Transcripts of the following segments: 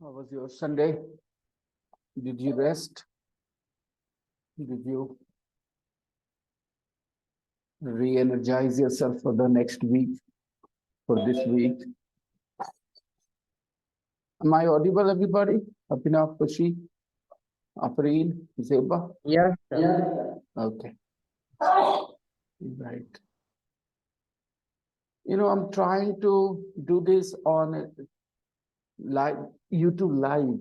How was your Sunday? Did you rest? Did you re-energize yourself for the next week, for this week? Am I audible, everybody? Apina, Kushi, Afreen, Zeba? Yeah, Okay, right. I'm trying to do this on live, YouTube live,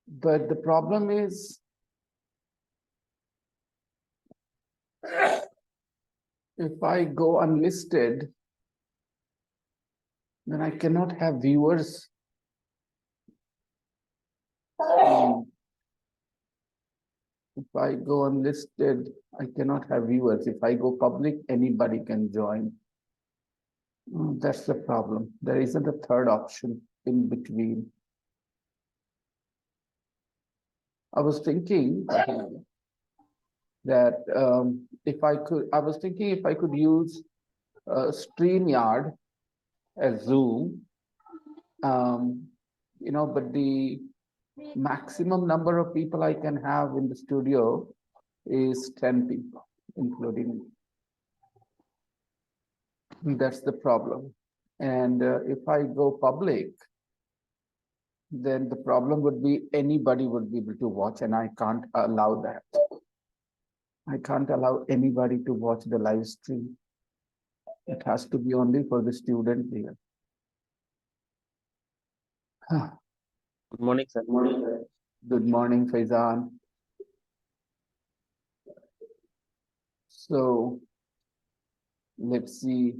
but the problem is if I go unlisted, then I cannot have viewers. If I go unlisted, I cannot have viewers. If I go public, anybody can join. That's the problem. There isn't a third option in between. I was thinking that I was thinking if I could use StreamYard as Zoom, but the maximum number of people I can have in the studio is 10 people, including me. That's the problem. And if I go public, then the problem would be anybody would be able to watch, and I can't allow that. I can't allow anybody to watch the live stream. It has to be only for the student here. good morning, sir. Good morning, Faizan. So let's see.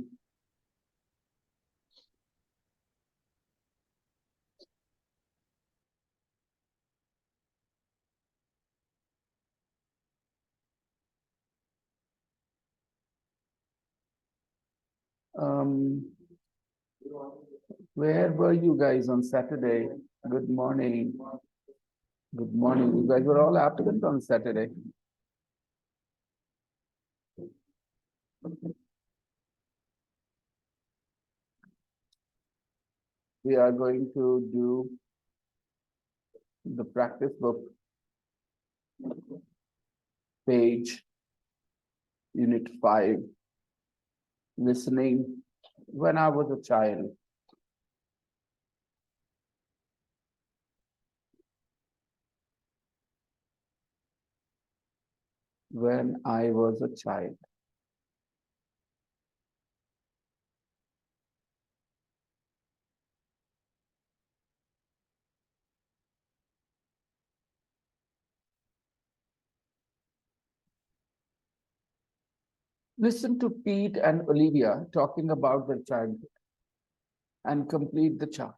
Where were you guys on Saturday? Good morning. Good morning. You guys were all absent on Saturday. We are going to do the practice book page, unit 5, listening when I was a child. When I was a child. Listen to Pete and Olivia talking about their childhood and complete the chart.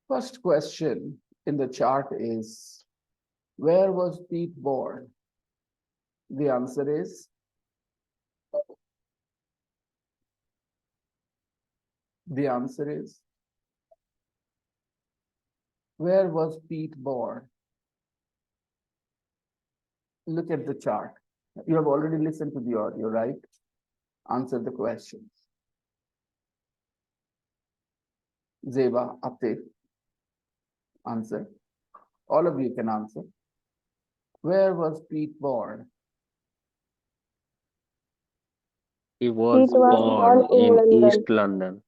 First question in the chart is, where was Pete born? The answer is where was Pete born? Look at the chart. You have already listened to the audio, right? Answer the questions. Zeba, Atif, answer. All of you can answer. Where was Pete born? He was born in East London.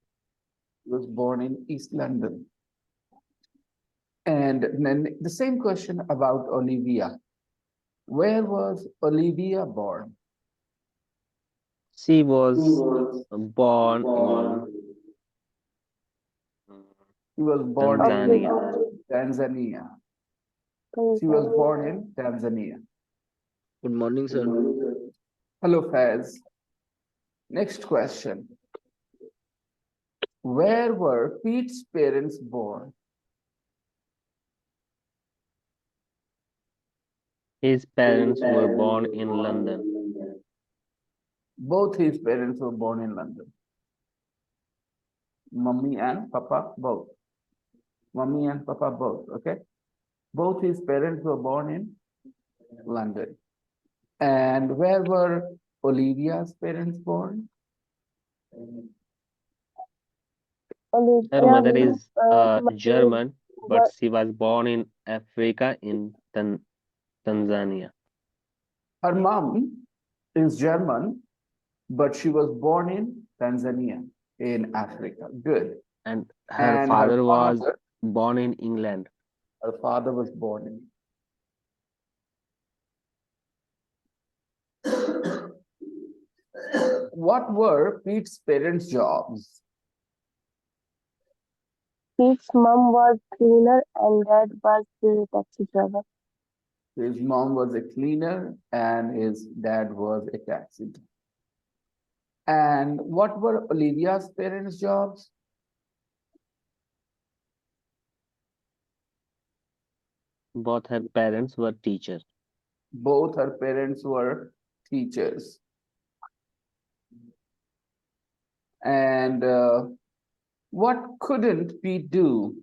He was born in East London. And then the same question about Olivia. Where was Olivia born? She was born in She was born Tanzania. in Tanzania. She was born in Tanzania. Good morning, sir. Hello, Faz. Next question. Where were Pete's parents born? His parents were born in London. Both his parents were born in London. Mummy and Papa both. Mummy and Papa both, okay? Both his parents were born in London. And where were Olivia's parents born? Her Olivia mother is mother is German, but she was born in Africa in Tanzania. Her mom is German, but she was born in Tanzania in Africa. Good. And her And her father was father, born in England. her father was born in. What were Pete's parents' jobs? Pete's mom was cleaner and dad was the taxi driver. His mom was a cleaner and his dad was a taxi driver. And what were Olivia's parents' jobs? Both her parents were teachers. Both her parents were teachers. And what couldn't Pete do?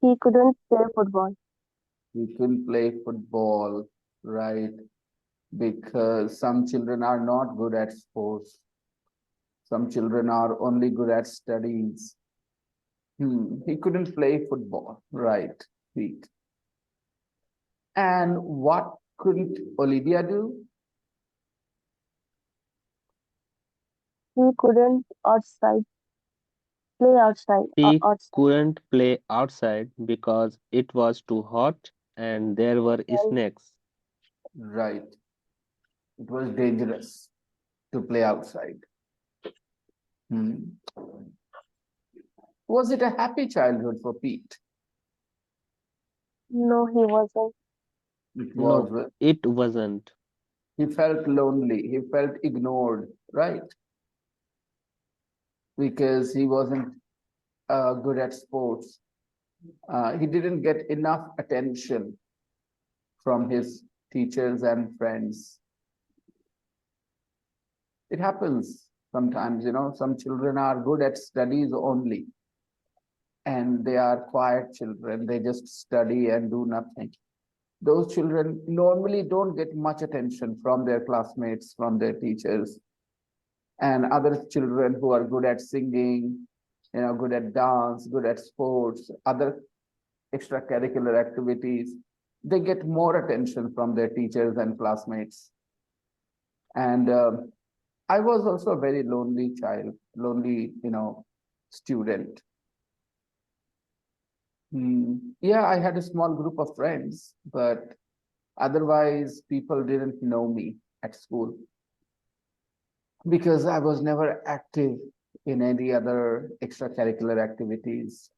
He couldn't play football. He couldn't play football, right? Because some children are not good at sports. Some children are only good at studies. He couldn't play football, right, Pete? And what couldn't Olivia do? He couldn't play She outside. couldn't play outside because it was too hot and there were And snakes. Right. It was dangerous to play outside. Hmm. Was it a happy childhood for Pete? no, he wasn't. It was. No, it wasn't. He felt lonely. He felt ignored, right? Because he wasn't good at sports. He didn't get enough attention from his teachers and friends. It happens sometimes, some children are good at studies only, and they are quiet children. They just study and do nothing. Those children normally don't get much attention from their classmates, from their teachers, and other children who are good at singing, good at dance, good at sports, other extracurricular activities, they get more attention from their teachers and classmates. And I was also a very lonely child, lonely, student. Yeah, I had a small group of friends, but otherwise, people didn't know me at school because I was never active in any other extracurricular activities.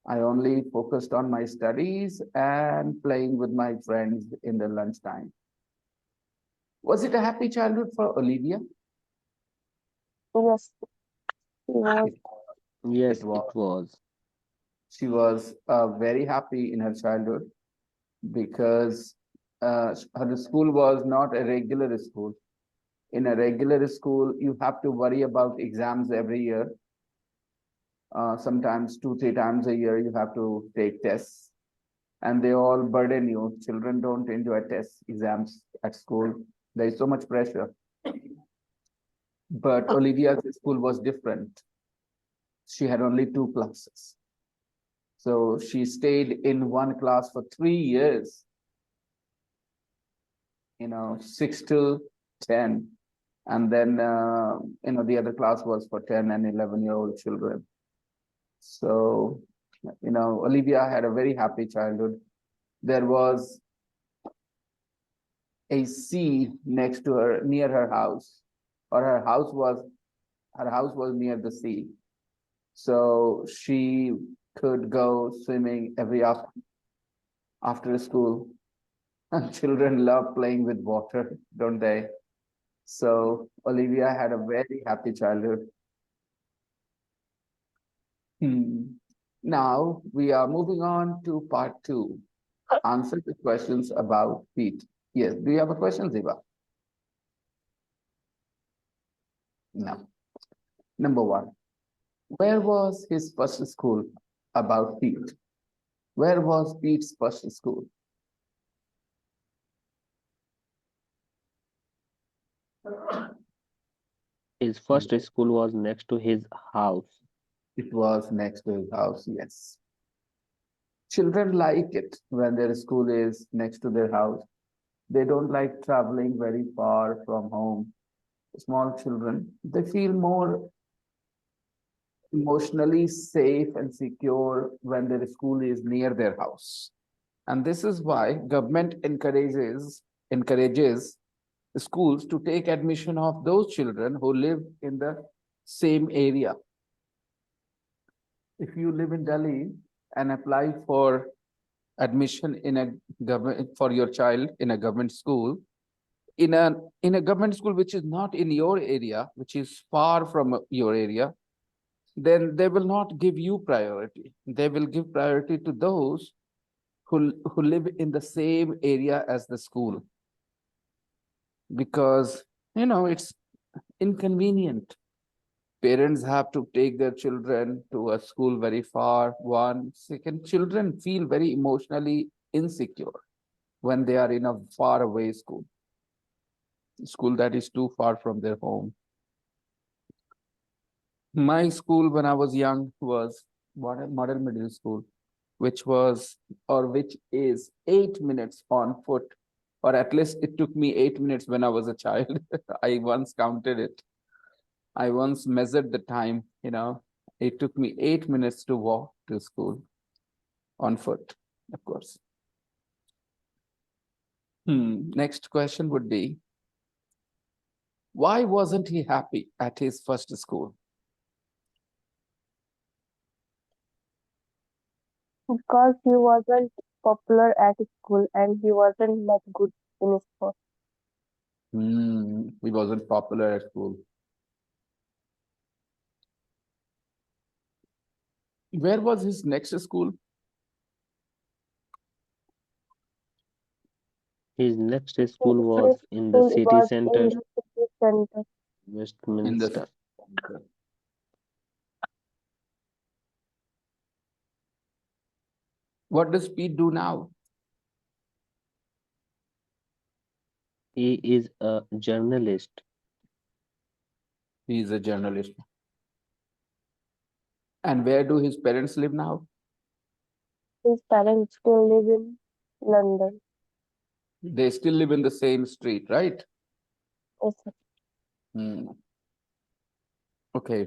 I only focused on my studies and playing with my friends in the lunchtime. Was it a happy childhood for Olivia? Yes, he was. It, it Yes, it was. was. She was very happy in her childhood because her school was not a regular school. In a regular school, you have to worry about exams every year. Sometimes 2, 3 times a year, you have to take tests, and they all burden you. Children don't enjoy tests, exams at school. There is so much pressure. But Olivia's school was different. She had only 2 classes. So she stayed in one class for 3 years, 6 to 10. And then, the other class was for 10 and 11-year-old children. So, Olivia had a very happy childhood. There was a sea next to her, near her house, or her house was near the sea. So she could go swimming every after school. And children love playing with water, don't they? So Olivia had a very happy childhood. Now we are moving on to part 2. Answer the questions about Pete. Yes. Do you have a question, Ziva? No. Number 1. Where was his first school about Pete? Where was Pete's first school? His first school was next to his house. It was next to his house, yes. Children like it when their school is next to their house. They don't like traveling very far from home. Small children, they feel more emotionally safe and secure when their school is near their house. And this is why government encourages schools to take admission of those children who live in the same area. If you live in Delhi and apply for admission in a government for your child in a government school, in a government school which is not in your area, which is far from your area, then they will not give you priority. They will give priority to those who live in the same area as the school, because it's inconvenient. Parents have to take their children to a school very far. One second, children feel very emotionally insecure when they are in a far away school that is too far from their home. My school when I was young was model middle school, which was or which is 8 minutes on foot, or at least it took me 8 minutes when I was a child. I once counted it. I once measured the time, it took me 8 minutes to walk to school on foot, of course. Next question would be, why wasn't he happy at his first school? Because he wasn't popular at school and he wasn't much good in sport. He wasn't popular at school. Where was his next school? His next His school was next in the school city was in center, the city center. In the Westminster. What does Pete do now? He is a journalist. He is a journalist. And where do his parents live now? His parents still live in London. They still live in the same street, right? Yes, sir. Hmm. Okay.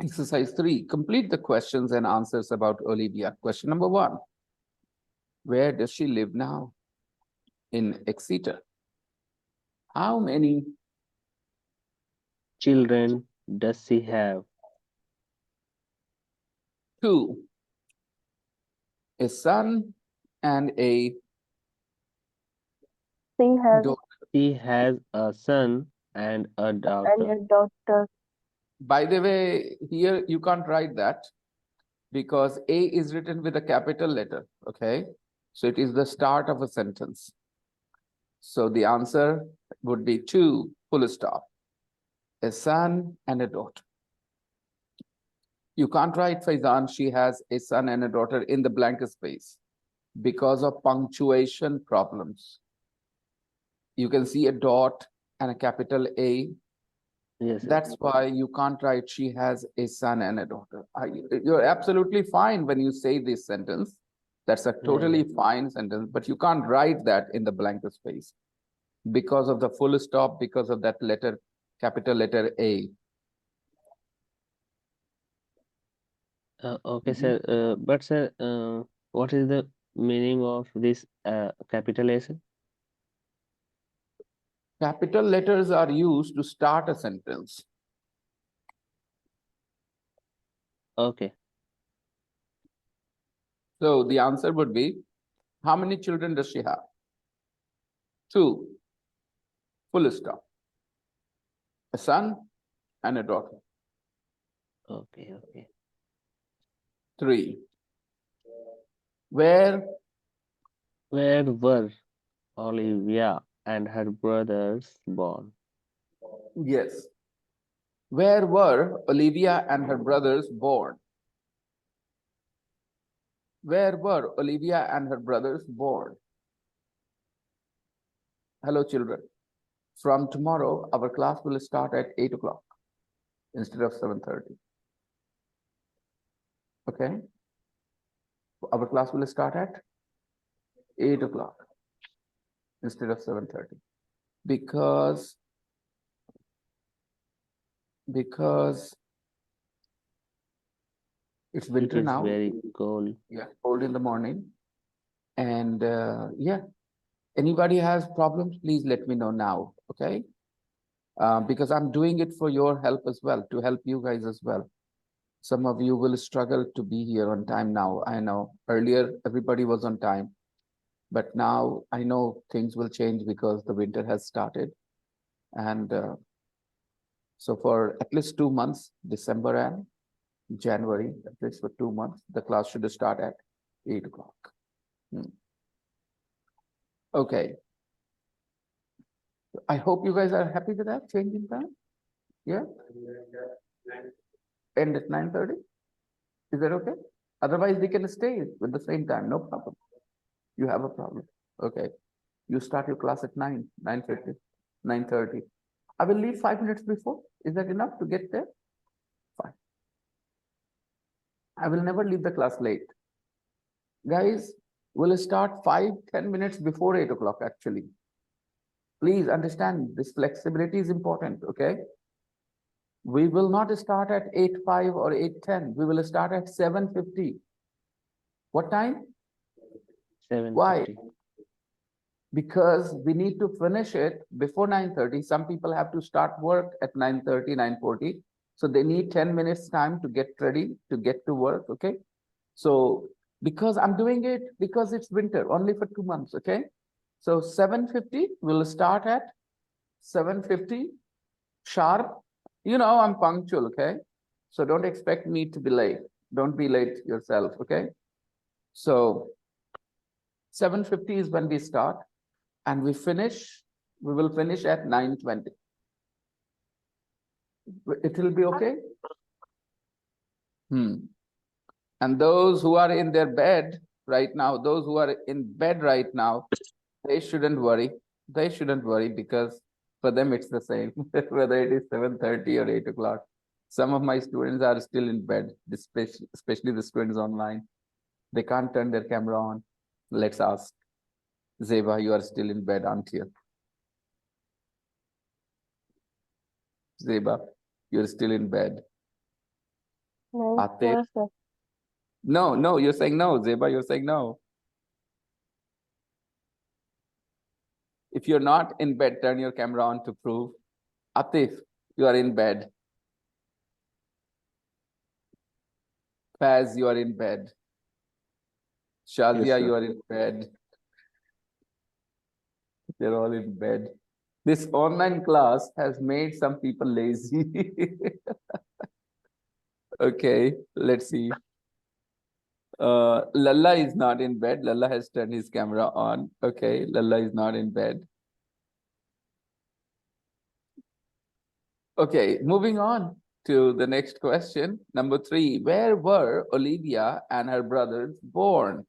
Exercise 3. Complete the questions and answers about Olivia. Question number 1. Where does she live now? In Exeter. How many Children does she have? 2? A son and a She has daughter. She has a son and a and daughter. a daughter. By the way, here you can't write that because A is written with a capital letter, okay? So it is the start of a sentence. So the answer would be 2, full stop. A son and a daughter. You can't write Faizan, she has a son and a daughter in the blank space because of punctuation problems. You can see a dot and a capital A. Yes, sir. That's why you can't write she has a son and a daughter. You're absolutely fine when you say this sentence. That's a totally fine sentence, but you can't write that in the blank space because of the full stop, because of that letter, capital letter A. Okay, sir. But sir, what is the meaning of this capital S? Capital letters are used to start a sentence. Okay. So the answer would be, how many children does she have? 2, full stop. A son and a daughter. Okay. Okay. 3, where Where were Olivia and her brothers born? yes, where were Olivia and her brothers born? Where were Olivia and her brothers born? Hello, children. From tomorrow, our class will start at 8 o'clock instead of 7:30. Okay? Our class will start at 8 o'clock instead of 7:30. Because because it's It winter is now. very cold. Yeah, cold in the morning. And yeah, anybody has problems, please let me know now. Okay? Because I'm doing it for your help as well, to help you guys as well. Some of you will struggle to be here on time now. I know earlier everybody was on time, but now I know things will change because the winter has started. And so for at least 2 months, December and January, at least for 2 months, the class should start at 8 o'clock. Okay. I hope you guys are happy with that change in time. Yeah. End at 9:30. Is that okay? Otherwise, we can stay with the same time. No problem. You have a problem. Okay. You start your class at 9, 9:50, 9:30. I will leave 5 minutes before. Is that enough to get there? Fine. I will never leave the class late. Guys, we'll start 5, 10 minutes before 8 o'clock, actually. Please understand this flexibility is important, okay? We will not start at 8:05 or 8:10. We will start at 7:50. What time? Why? 7:50. Because we need to finish it before 9:30. Some people have to start work at 9:30, 9:40. So they need 10 minutes time to get ready, to get to work, okay? So because I'm doing it because it's winter, only for 2 months, okay? So 7:50, we'll start at 7:50 sharp. You know, I'm punctual, okay? So don't expect me to be late. Don't be late yourself, okay? So 7:50 is when we start, and we will finish at 9:20. It will be okay? And those who are in their bed right now, those who are in bed right now, they shouldn't worry. They shouldn't worry because for them it's the same, whether it is 7:30 or 8 o'clock. Some of my students are still in bed, especially the students online. They can't turn their camera on. Let's ask. Zeba, you are still in bed, aren't you? Zeba, you're still in bed. No, Atif, sir. no, you're saying no. Zeba, you're saying no. If you're not in bed, turn your camera on to prove. Atif, you are in bed. Faz, you are in bed. Yes, Shazia, sir. you are in bed. They're all in bed. This online class has made some people lazy. Okay, let's see. Lalla is not in bed. Lalla has turned his camera on. Okay, Lalla is not in bed. Okay, moving on to the next question. Number 3, where were Olivia and her brothers born?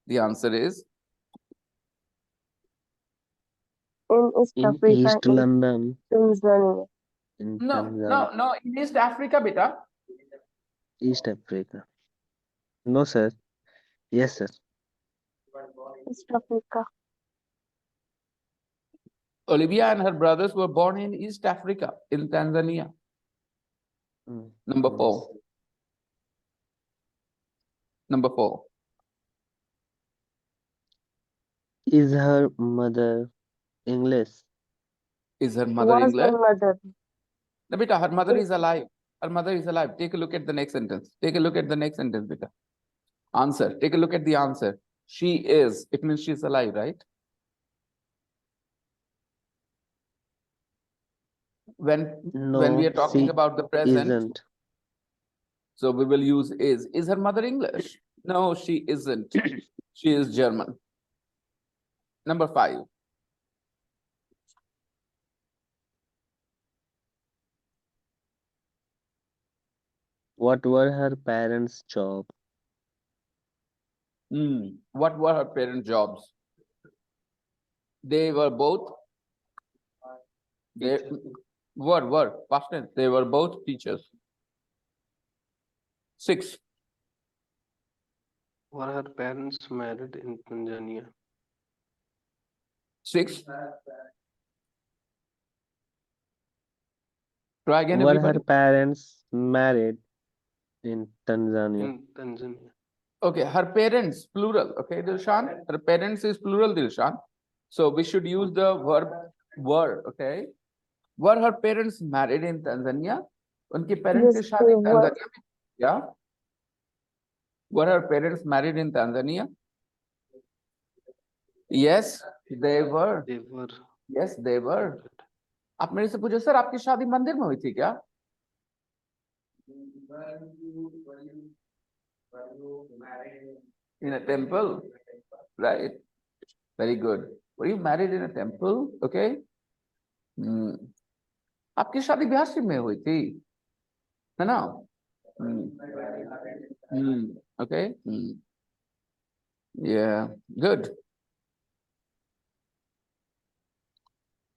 The answer is In East In Africa, East in London, Tanzania. in no, Tanzania, no, no, in East Africa, beta. East Africa. No, sir. Yes, sir. East Africa. Olivia and her brothers were born in East Africa, in Tanzania. Number Yes. 4. Number 4. Is her mother English? Is her mother Was her English? mother? No, beta, her mother Is is alive. Her mother is alive. Take a look at the next sentence. Take a look at the next sentence, beta. Answer. Take a look at the answer. She is. It means she's alive, right? When we No, are talking she about the present, isn't. so we will use is. Is her mother English? No, she isn't. She is German. Number 5. What were her parents' job? What were her parents' jobs? They were both. They were past tense. They were both teachers. 6. Were her parents married in Tanzania? 6. Try again, Were everybody. her parents married in Tanzania? In Tanzania. Okay, her parents, plural. Okay, Dilshan. Her parents is plural, Dilshan. So we should use the verb were. Okay. Were her parents married in Tanzania? उनके parents की Yes, शादी they were. Tanzania में? Yeah. Were her parents married in Tanzania? Yes, they were. They were. Yes, they were. आप मेरे से पूछो sir आपकी शादी मंदिर में हुई थी क्या? In a temple, right? Very good. Were you married in a temple? Okay. आपकी शादी बिहार में हुई थी, है ना? Okay. Yeah. Good.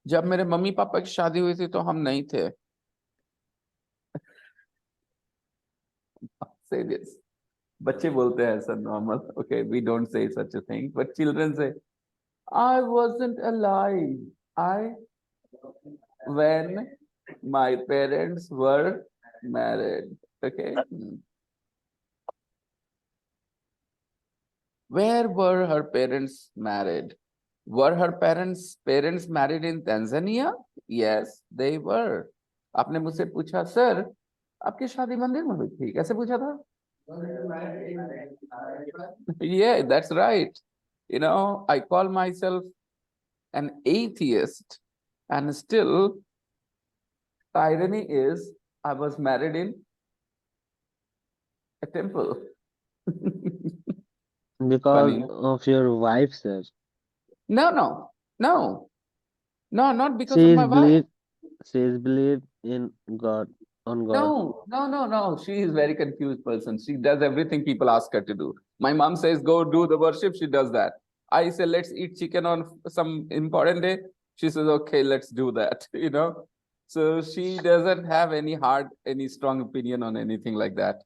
जब मेरे मम्मी पापा की शादी हुई थी तो हम नहीं थे. Say this. बच्चे बोलते हैं ऐसा normal. Okay, we don't say such a thing, but children say, I wasn't alive. When my parents were married. Okay. Where were her parents married? Were her parents married in Tanzania? Yes, they were. आपने मुझसे पूछा sir आपकी शादी मंदिर में हुई थी, कैसे पूछा था? Yeah, that's right. You know, I call myself an atheist, and still, the irony is, I was married in a temple. Because Funny. of your wife, sir. No, not because She of is my wife. believe in God, on God. No. She is very confused person. She does everything people ask her to do. My mom says, go do the worship. She does that. I say, let's eat chicken on some important day. She says, okay, let's do that. You know, so she doesn't have any strong opinion on anything like that.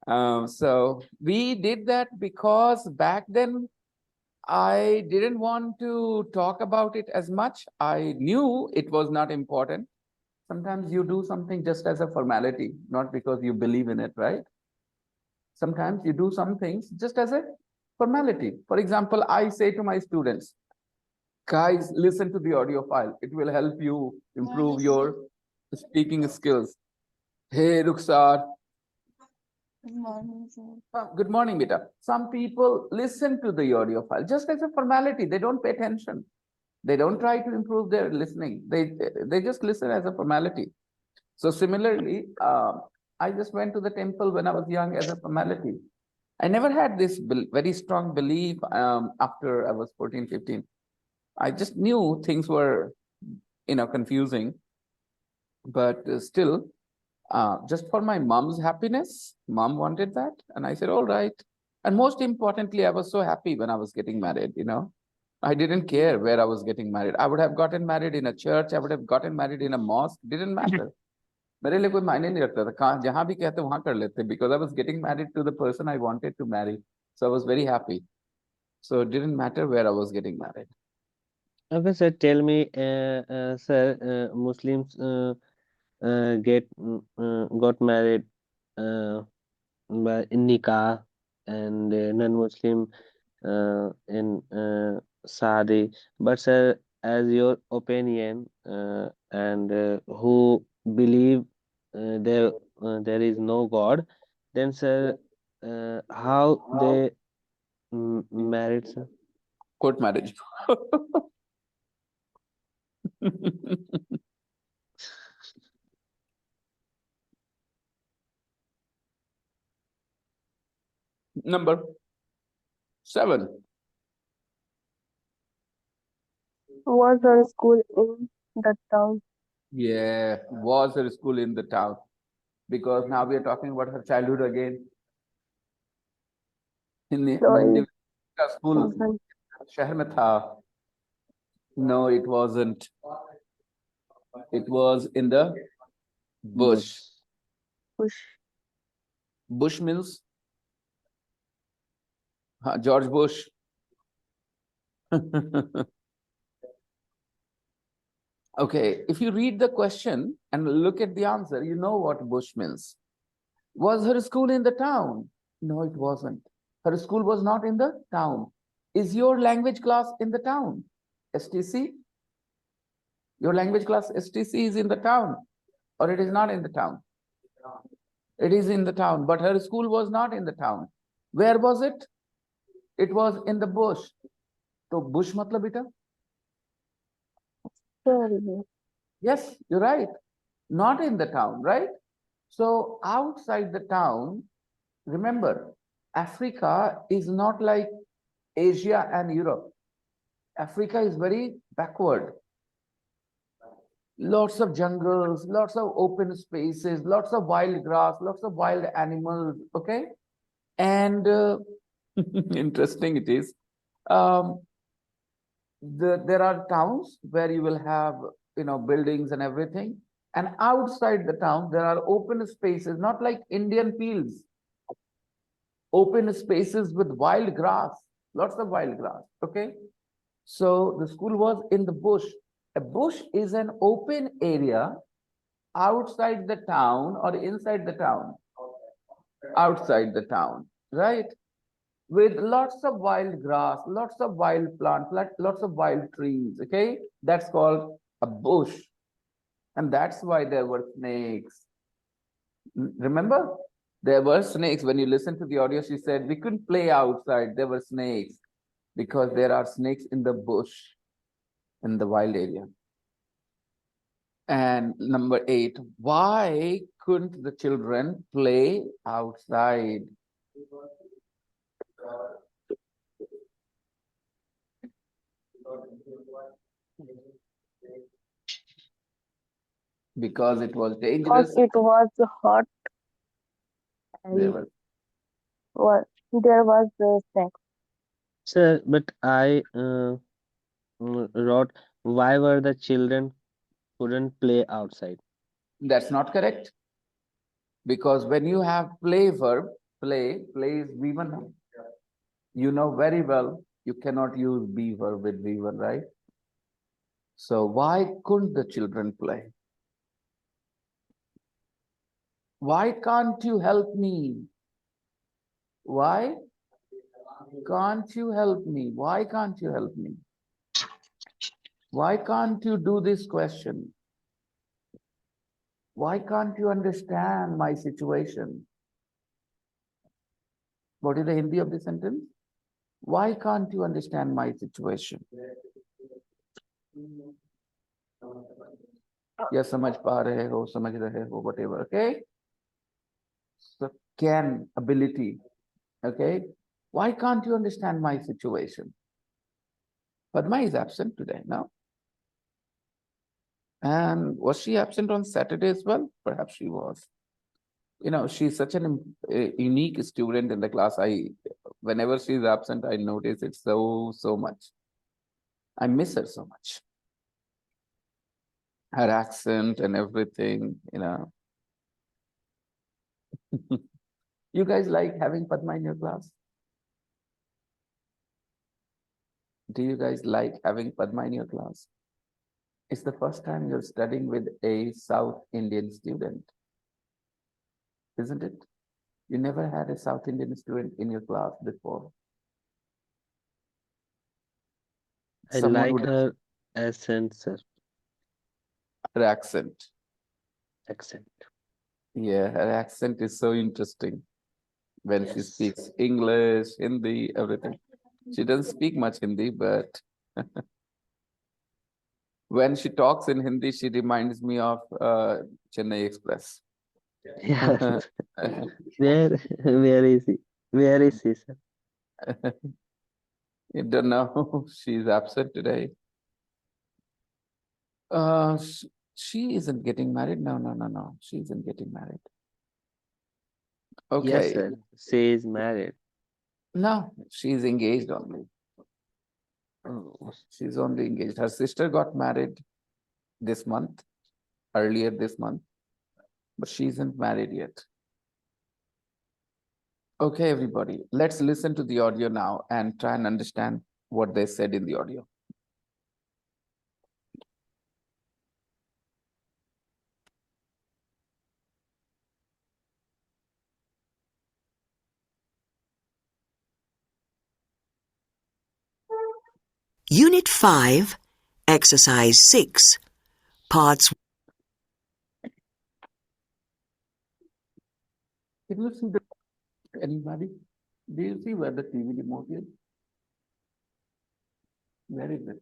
So we did that because back then I didn't want to talk about it as much. I knew it was not important. Sometimes you do something just as a formality, not because you believe in it, right? Sometimes you do some things just as a formality. For example, I say to my students, guys, listen to the audio file. It will help you improve your speaking skills. Hey, Rukhsar. Good morning, sir. Good morning, Beta. Some people listen to the audio file just as a formality. They don't pay attention. They don't try to improve their listening. They just listen as a formality. So similarly, I just went to the temple when I was young as a formality. I never had this very strong belief after I was 14, 15. I just knew things were, confusing, but still, just for my mom's happiness, mom wanted that. And I said, all right. And most importantly, I was so happy when I was getting married, I didn't care where I was getting married. I would have gotten married in a church. I would have gotten married in a mosque. Didn't matter. मेरे लिए कोई मायने नहीं रखता था कहाँ जहां भी कहते वहां कर लेते because I was getting married to the person I wanted to marry, so I was very happy. So it didn't matter where I was getting married. Okay, sir, tell me, sir, Muslims got married by in nikah, and non-Muslim in Saadi. But sir, as your opinion, and who believe there is no God, then sir, how they married, sir? Court marriage. Number 7. Was her school in the town? Yeah, was her school in the town, because now we are talking about her childhood again. So Hindi it का school wasn't शहर में था. No, it wasn't. It was in the bush. push. Bush means George Bush. Okay, if you read the question and look at the answer, you know what bush means. Was her school in the town? No, it wasn't. Her school was not in the town. Is your language class in the town? STC? Your language class STC is in the town, or it is not in the town? It is in the town, but her school was not in the town. Where was it? It was in the bush. So bush matlab beta? Sorry. Yes, you're right. Not in the town, right? So outside the town, remember, Africa is not like Asia and Europe. Africa is very backward. Lots of jungles, lots of open spaces, lots of wild grass, lots of wild animals, okay? And interesting it is. Um, there are towns where you will have, buildings and everything. And outside the town, there are open spaces, not like Indian fields. Open spaces with wild grass, lots of wild grass, okay? So the school was in the bush. A bush is an open area outside the town or inside the town? Outside the town, right? With lots of wild grass, lots of wild plants, lots of wild trees, okay? That's called a bush. And that's why there were snakes. Remember? There were snakes. When you listen to the audio, she said, we couldn't play outside. There were snakes because there are snakes in the bush, in the wild area. And number 8, why couldn't the children play outside? Because it was Because dangerous. it was hot There and were there was the snack. Sir, but I wrote, why were the children couldn't play outside? That's not correct. Because when you have play verb, play is V1. You know very well you cannot use be verb with V1, right? So why couldn't the children play? Why can't you help me? Why can't you help me? Why can't you help me? Why can't you do this question? Why can't you understand my situation? What is the Hindi of the sentence? Why can't you understand my situation? या समझ पा रहे हो, समझ रहे हो, whatever, okay? So can, ability, okay? Why can't you understand my situation? Padma is absent today, no? And was she absent on Saturday as well? Perhaps she was. She's such an unique student in the class. Whenever she's absent, I notice it so much. I miss her so much. Her accent and everything, You guys like having Padma in your class? Do you guys like having Padma in your class? It's the first time you're studying with a South Indian student, isn't it? You never had a South Indian student in your class before. I Someone like would her accent, sir. her accent. Accent. Yeah, her accent is so interesting when she Yes. speaks English, Hindi, everything. She doesn't speak much Hindi, but when she talks in Hindi, she reminds me of Chennai Express. Yeah. Where is he? Where is he, sir? You don't know, she's absent today. She isn't getting married. No. She isn't getting married. Yes, Okay. sir. She is married. No, she's engaged only. Oh, She's only engaged. Her sister got married this month, earlier this month, but she isn't married yet. Okay, everybody, let's listen to the audio now and try and understand what they said in the audio. Unit 5, Exercise 6, Parts. Can you see the anybody? Do you see where the TV remote is? Where is it?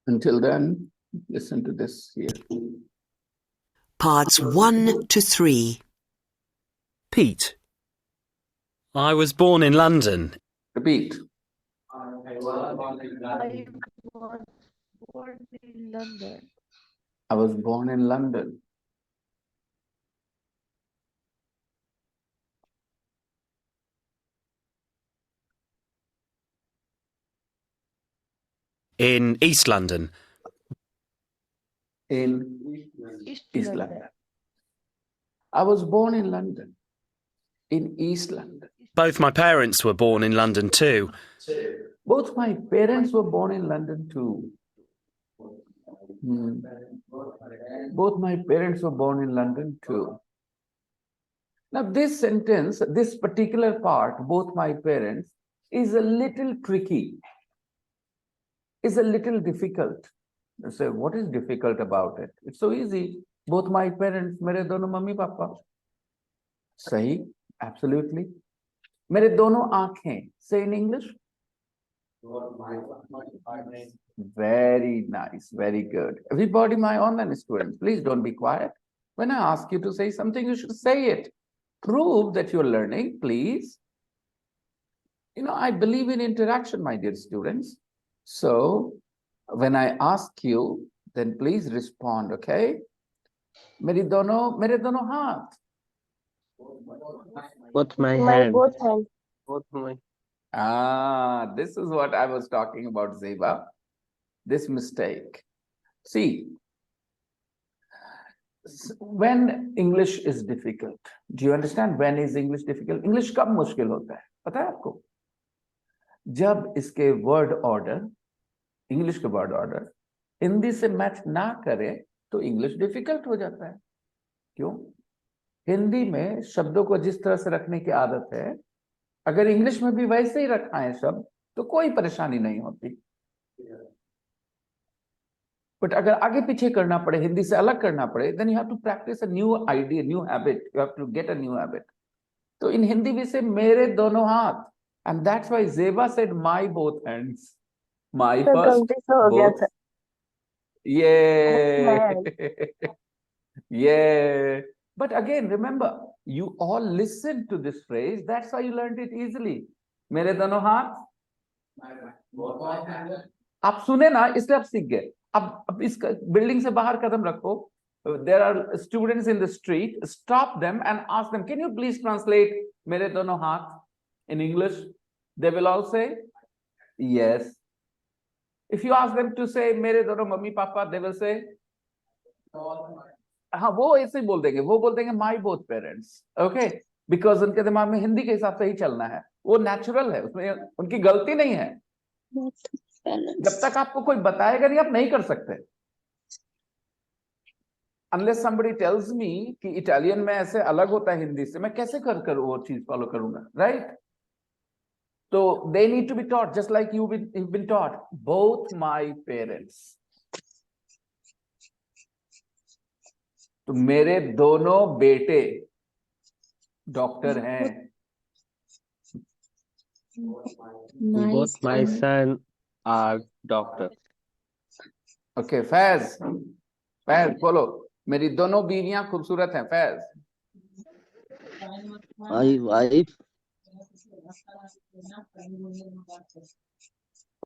Until then, listen to this here. Parts 1 to 3. Pete. I was born in London. Repeat. I was born in London. I was born in London. In East London. In East East London. London. I was born in London. In East London. Both my parents were born in London too. Both my parents were born in London too. Both my parents were born in London too. Now this sentence, this particular part, both my parents, is a little tricky, is a little difficult. You say, what is difficult about it? It's so easy. Both my parents, मेरे दोनों mummy papa. सही, absolutely. मेरे दोनों आँखें. Say in English. Very nice, very good. Everybody, my online students, please don't be quiet. When I ask you to say something, you should say it. Prove that you're learning, please. You know, I believe in interaction, my dear students. So when I ask you, then please respond, okay? मेरे दोनों हाथ. both my My hands. both hands. Both my This is what I was talking about, Zeba. This mistake. See, when English is difficult, do you understand when is English difficult? English कब मुश्किल होता है? पता है आपको? जब इसके word order, English के word order, हिंदी से मैच ना करे तो English difficult हो जाता है. क्यों? हिंदी में शब्दों को जिस तरह से रखने की आदत है, अगर इंग्लिश में भी वैसे ही रखा है शब्द तो कोई परेशानी नहीं होती. बट अगर आगे पीछे करना पड़े, हिंदी से अलग करना पड़े, then you have to practice a new idea, new habit. You have to get a new habit. तो इन हिंदी में से मेरे दोनों हाथ, and that's why Zeba said my both hands. My तो first, गलती से हो गया both. था. Yeah. Yeah. But again, remember, you all listen to this phrase. That's why you learned it easily. मेरे दोनों हाथ. आप सुने ना, इसलिए आप सीख गए. अब इस बिल्डिंग से बाहर कदम रखो. There are students in the street. Stop them and ask them, can you please translate मेरे दोनों हाथ in English? They will all say yes. If you ask them to say मेरे दोनों mummy papa, they will say हाँ, वो ऐसे ही बोल देंगे. वो बोल देंगे my both parents. Okay, because उनके दिमाग में हिंदी के हिसाब से ही चलना है. वो नेचुरल है, उसमें उनकी गलती नहीं है. जब तक आपको कोई बताएगा नहीं, आप नहीं कर सकते. Unless somebody tells me कि इटालियन में ऐसे अलग होता है हिंदी से, मैं कैसे कर वो चीज फॉलो करूंगा, right? So they need to be taught, just like you've been taught. Both my parents. तो मेरे दोनों बेटे डॉक्टर हैं. Both my son are doctor. Okay, Faiz बोलो. मेरी दोनों बीवियां खूबसूरत हैं. Faiz. My wife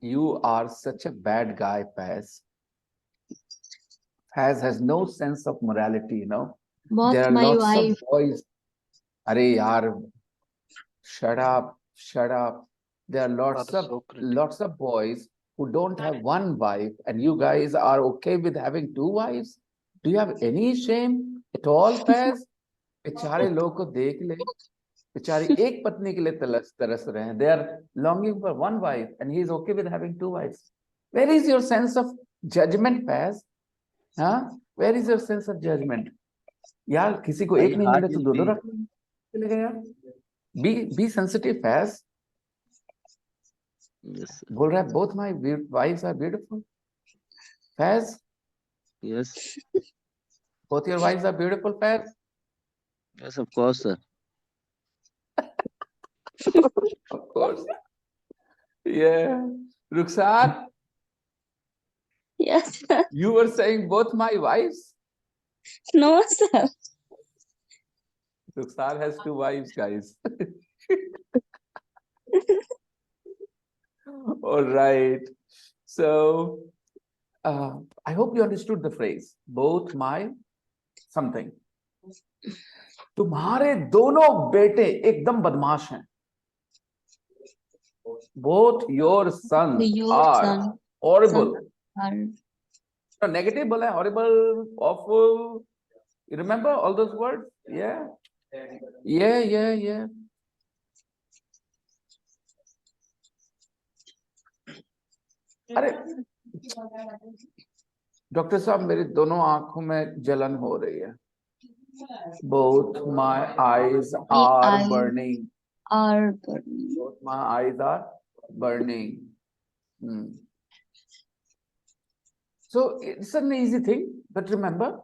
You are such a bad guy, Paz. Paz has no sense of morality, you know. Both There are my lots of wife. boys. Arey yaar, shut up, shut up. There are Are so critical. lots of boys who don't have one wife, and you guys are okay with having two wives? Do you have any shame at all, Paz? बेचारे लोग को देख ले, बेचारे एक पत्नी के लिए तरस रहे हैं. They are longing for one wife, and he is okay with having two wives. Where is your sense of judgment, Paz? हाँ? Where is your sense of judgment? यार किसी को एक नहीं मिले तो दो रख चले गए यार. Be sensitive, Paz. Yes, बोल रहा है both my wives are beautiful. Paz, yes, both your wives are beautiful, Paz. yes, of course, sir. Of course. Yeah. Rukhsar, Yes, sir. you were saying both my wives? No, sir. Rukhsar has two wives, guys. All right. So, I hope you understood the phrase, both my something. तुम्हारे दोनों बेटे एकदम बदमाश हैं. Both your sons Your are son horrible. are No, negative बोला है, horrible, awful. You remember all those words? Yeah. Yeah. अरे doctor साहब मेरी दोनों आंखों में जलन हो रही है. Both my eyes are eyes burning. are burning. Both my eyes are burning. So it's an easy thing, but remember,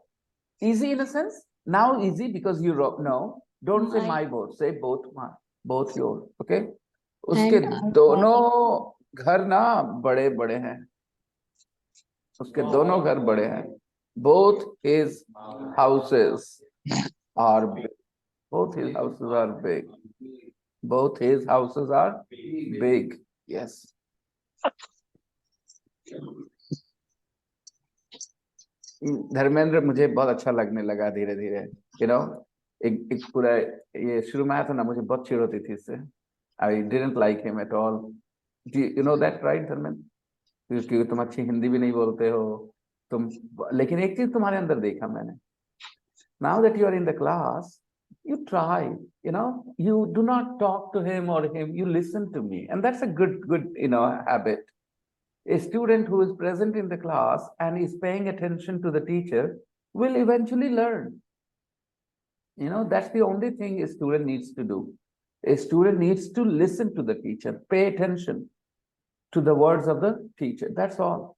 easy in a sense. Now easy because you know. Don't say my both. Say both my, both your. Okay. उसके And दोनों घर ना बड़े बड़े हैं. उसके दोनों घर बड़े हैं. Both his houses are big. Both his houses are big. Both his houses are big. Yes. Dharmendra मुझे बहुत अच्छा लगने लगा धीरे धीरे. You know, एक पूरा ये शुरू में आया था ना, मुझे बहुत चिढ़ होती थी इससे. I didn't like him at all. Do you know that, right, Dharmendra? क्योंकि तुम अच्छी हिंदी भी नहीं बोलते हो तुम, लेकिन एक चीज तुम्हारे अंदर देखा मैंने. Now that you are in the class, you try, you know, you do not talk to him or him, you listen to me, and that's a good habit. A student who is present in the class and is paying attention to the teacher will eventually learn. You know, that's the only thing a student needs to do. A student needs to listen to the teacher, pay attention to the words of the teacher. That's all.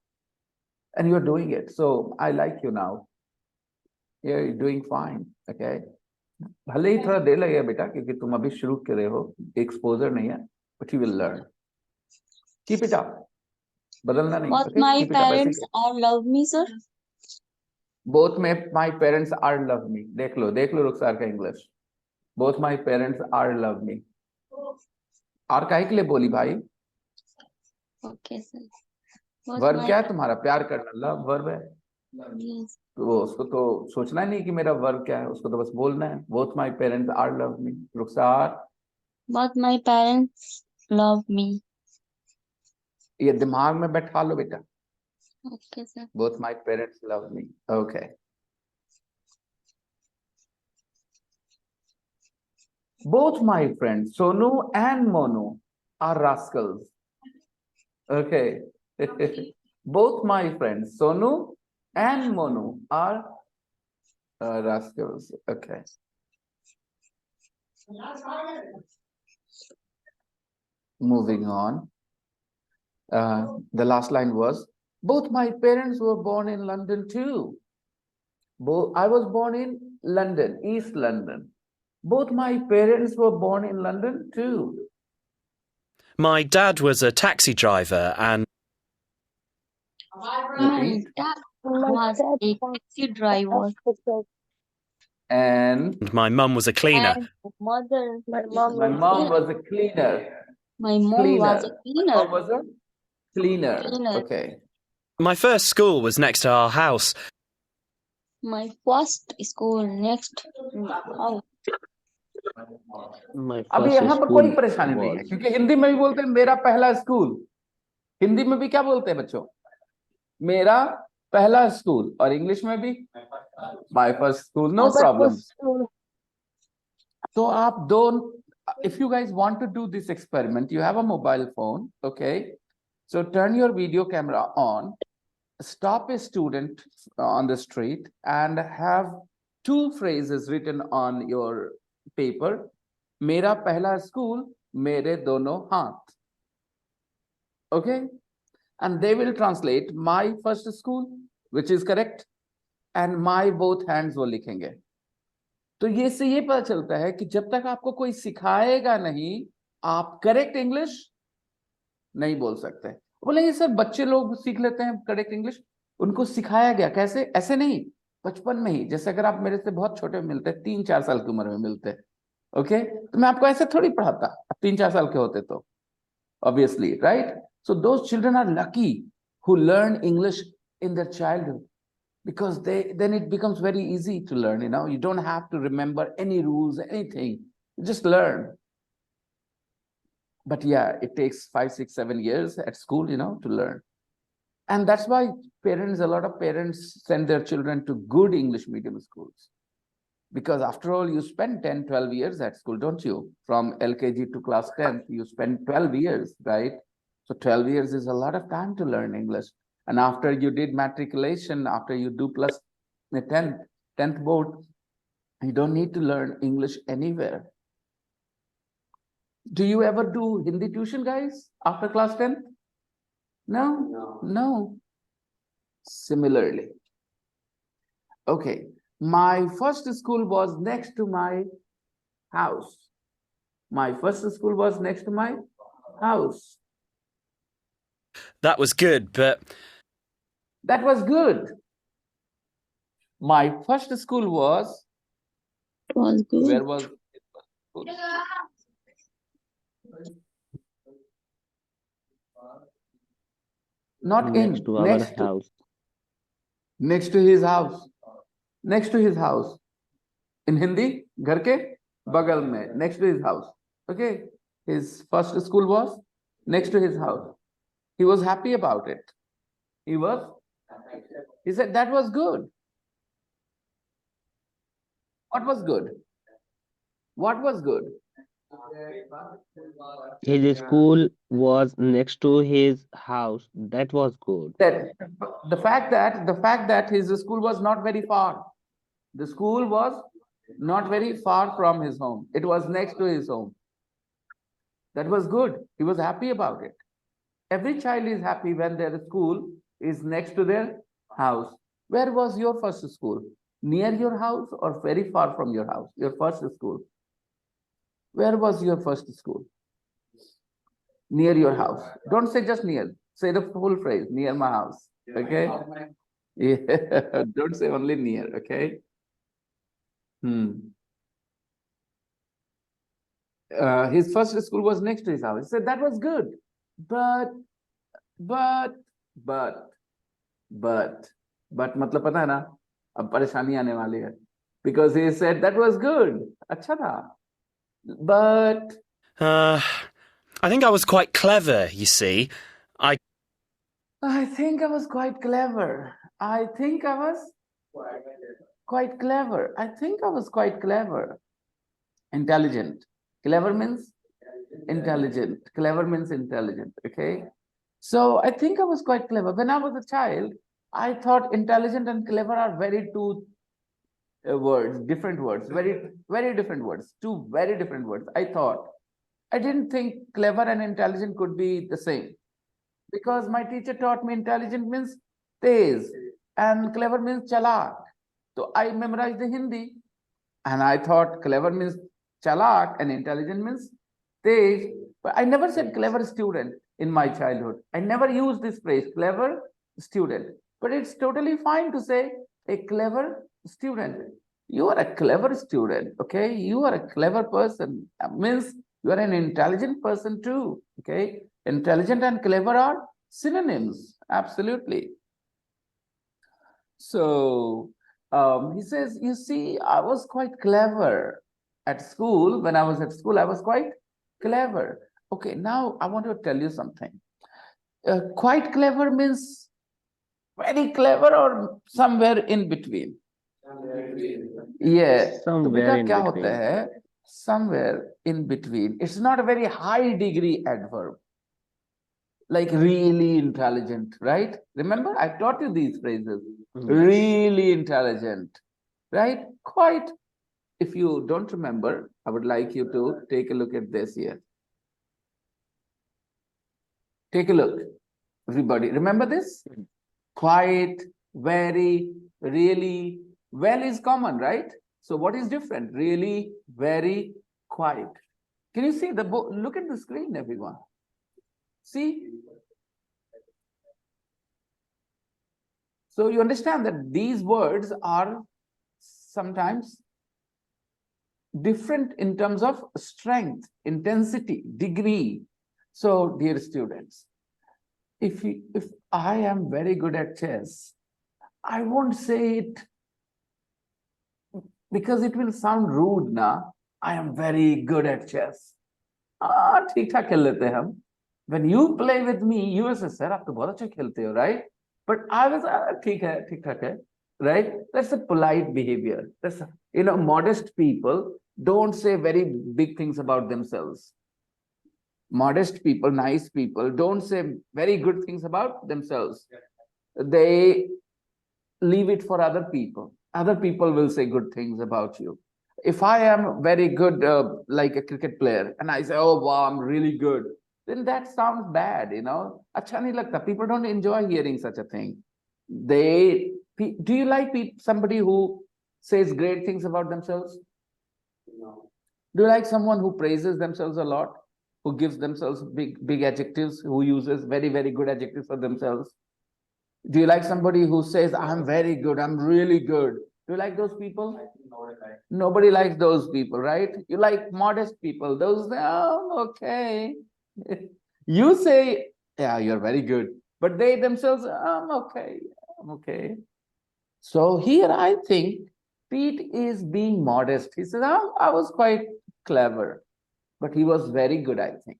And you're doing it. So I like you now. Yeah, you're doing fine. Okay. भले ही थोड़ा देर लगेगा बेटा, क्योंकि तुम अभी शुरू कर रहे हो, एक्सपोजर नहीं है, but you will learn. Keep it up. बदलना नहीं. both Okay? my Keep it up. parents are love me, sir. Both my parents are love me. देख लो रुखसार का English. Both my parents are love me. और काहे के लिए बोली भाई? Okay, sir. Both verb my क्या है तुम्हारा? प्यार करना. लव वर्ब है. yes. तो उसको तो सोचना नहीं कि मेरा वर्ब क्या है, उसको तो बस बोलना है. Both my parents are love me. Rukhsar, Both my parents love me. ये दिमाग में बैठा लो बेटा. Okay, sir. Both my parents love me. Okay. Both my friends, Sonu and Monu, are rascals. Okay. Both my friends, Sonu and Monu, are rascals. Okay. Moving on. The last line was, both my parents were born in London too. I was born in London, East London. Both my parents were born in London too. My dad was a taxi driver and My Repeat. dad was a taxi driver. And my mum was a cleaner. And mother, My mom my was mom was a cleaner. my mom was a Cleaner. Mom cleaner. was a cleaner. Cleaner. Okay. My first school was next to our house. My first school next to my house. My अब first यहाँ पर कोई school परेशानी नहीं है was क्योंकि हिंदी में भी बोलते हैं मेरा पहला स्कूल। हिंदी में भी क्या बोलते हैं बच्चों? मेरा पहला स्कूल। और इंग्लिश में भी my first school, no my problem. first school. तो आप don't, if you guys want to do this experiment, you have a mobile phone, okay? So turn your video camera on, stop a student on the street and have two phrases written on your paper. मेरा पहला school, मेरे दोनों हाथ. Okay? And they will translate my first school, which is correct, and my both hands वो लिखेंगे. तो ये से ये पता चलता है कि जब तक आपको कोई सिखाएगा नहीं, आप करेक्ट इंग्लिश नहीं बोल सकते। बोलेंगे सर बच्चे लोग सीख लेते हैं करेक्ट इंग्लिश, उनको सिखाया गया कैसे? ऐसे नहीं, बचपन में ही। जैसे अगर आप मेरे से बहुत छोटे में मिलते, 3-4 साल की उम्र में मिलते, ओके, तो मैं आपको ऐसे थोड़ी पढ़ाता, 3-4 साल के होते तो, obviously, right? So those children are lucky who learn English in their childhood, because then it becomes very easy to learn. You don't have to remember any rules, anything, you just learn. But yeah, it takes 5, 6, 7 years at school, to learn. And that's why a lot of parents send their children to good English medium schools, because after all, you spend 10, 12 years at school, don't you? From LKG to class 10th, you spend 12 years, right? So 12 years is a lot of time to learn English. And after you did matriculation, after you do plus the 10th board, you don't need to learn English anywhere. Do you ever do Hindi tuition, guys, after class 10th? No. Similarly. Okay, my first school was next to my house. My first school was next to my house. That was good, but That was good. My first school was, It was good. where was it? Not next in, to our house. next to his house. Next to his house. In Hindi, घर के बगल में, next to his house. Okay, his first school was next to his house. He was happy about it. He said that was good. What was good? What was good? His school was next to his house. That was good. That the fact that his school was not very far. The school was not very far from his home. It was next to his home. That was good. He was happy about it. Every child is happy when their school is next to their house. Where was your first school? Near your house or very far from your house? Your first school. Where was your first school? Near your house. Don't say just near. Say the full phrase, near my house. Okay? Yeah. Don't say only near, okay? His first school was next to his house. He said that was good. But मतलब पता है ना, अब परेशानी आने वाली है. Because he said that was good. अच्छा था. But I think I was quite clever, you see. I think I was quite clever. I think I was quite clever. I think I was quite clever. Intelligent. Clever means intelligent. Clever means intelligent. Okay. So I think I was quite clever. When I was a child, I thought intelligent and clever are very two words, different words, very, very different words, two very different words. I didn't think clever and intelligent could be the same, because my teacher taught me intelligent means tez and clever means chalak. So I memorized the Hindi and I thought clever means chalak and intelligent means tez. But I never said clever student in my childhood. I never used this phrase, clever student. But it's totally fine to say a clever student. You are a clever student, okay? You are a clever person. Means you are an intelligent person too, okay? Intelligent and clever are synonyms, absolutely. So he says, you see, I was quite clever at school. When I was at school, I was quite clever. Okay, now I want to tell you something. Quite clever means very clever or somewhere in between. Yeah, तो Somewhere बेटा in क्या होता between. है? Somewhere in between. It's not a very high degree adverb, like really intelligent, right? Remember, I taught you these phrases. Yes. Really intelligent, right? Quite. If you don't remember, I would like you to take a look at this here. Take a look, everybody. Remember this? Quite, very, really. Well is common, right? So what is different? Really, very, quite. Can you see the book? Look at the screen, everyone. See? So you understand that these words are sometimes different in terms of strength, intensity, degree. So, dear students, if I am very good at chess, I won't say it because it will sound rude now. I am very good at chess. ठीक ठाक खेल लेते हैं हम. When you play with me, you will say, sir, आप तो बहुत अच्छा खेलते हो, right? But I was, ठीक ठाक है, right? That's a polite behavior. That's, modest people don't say very big things about themselves. Modest people, nice people don't say very good things about themselves. They leave it for other people. Other people will say good things about you. If I am very good, like a cricket player, and I say, oh, wow, I'm really good, then that sounds bad, Acha nahi lagta. People don't enjoy hearing such a thing. Do you like somebody who says great things about themselves? No. Do you like someone who praises themselves a lot, who gives themselves big adjectives, who uses very, very good adjectives for themselves? Do you like somebody who says, I'm very good, I'm really good? Do you like those people? Nobody likes those people, right? You like modest people. Those, oh, okay. You say, yeah, you're very good. But they themselves, I'm okay, I'm okay. So here I think Pete is being modest. He says, I was quite clever, but he was very good, I think.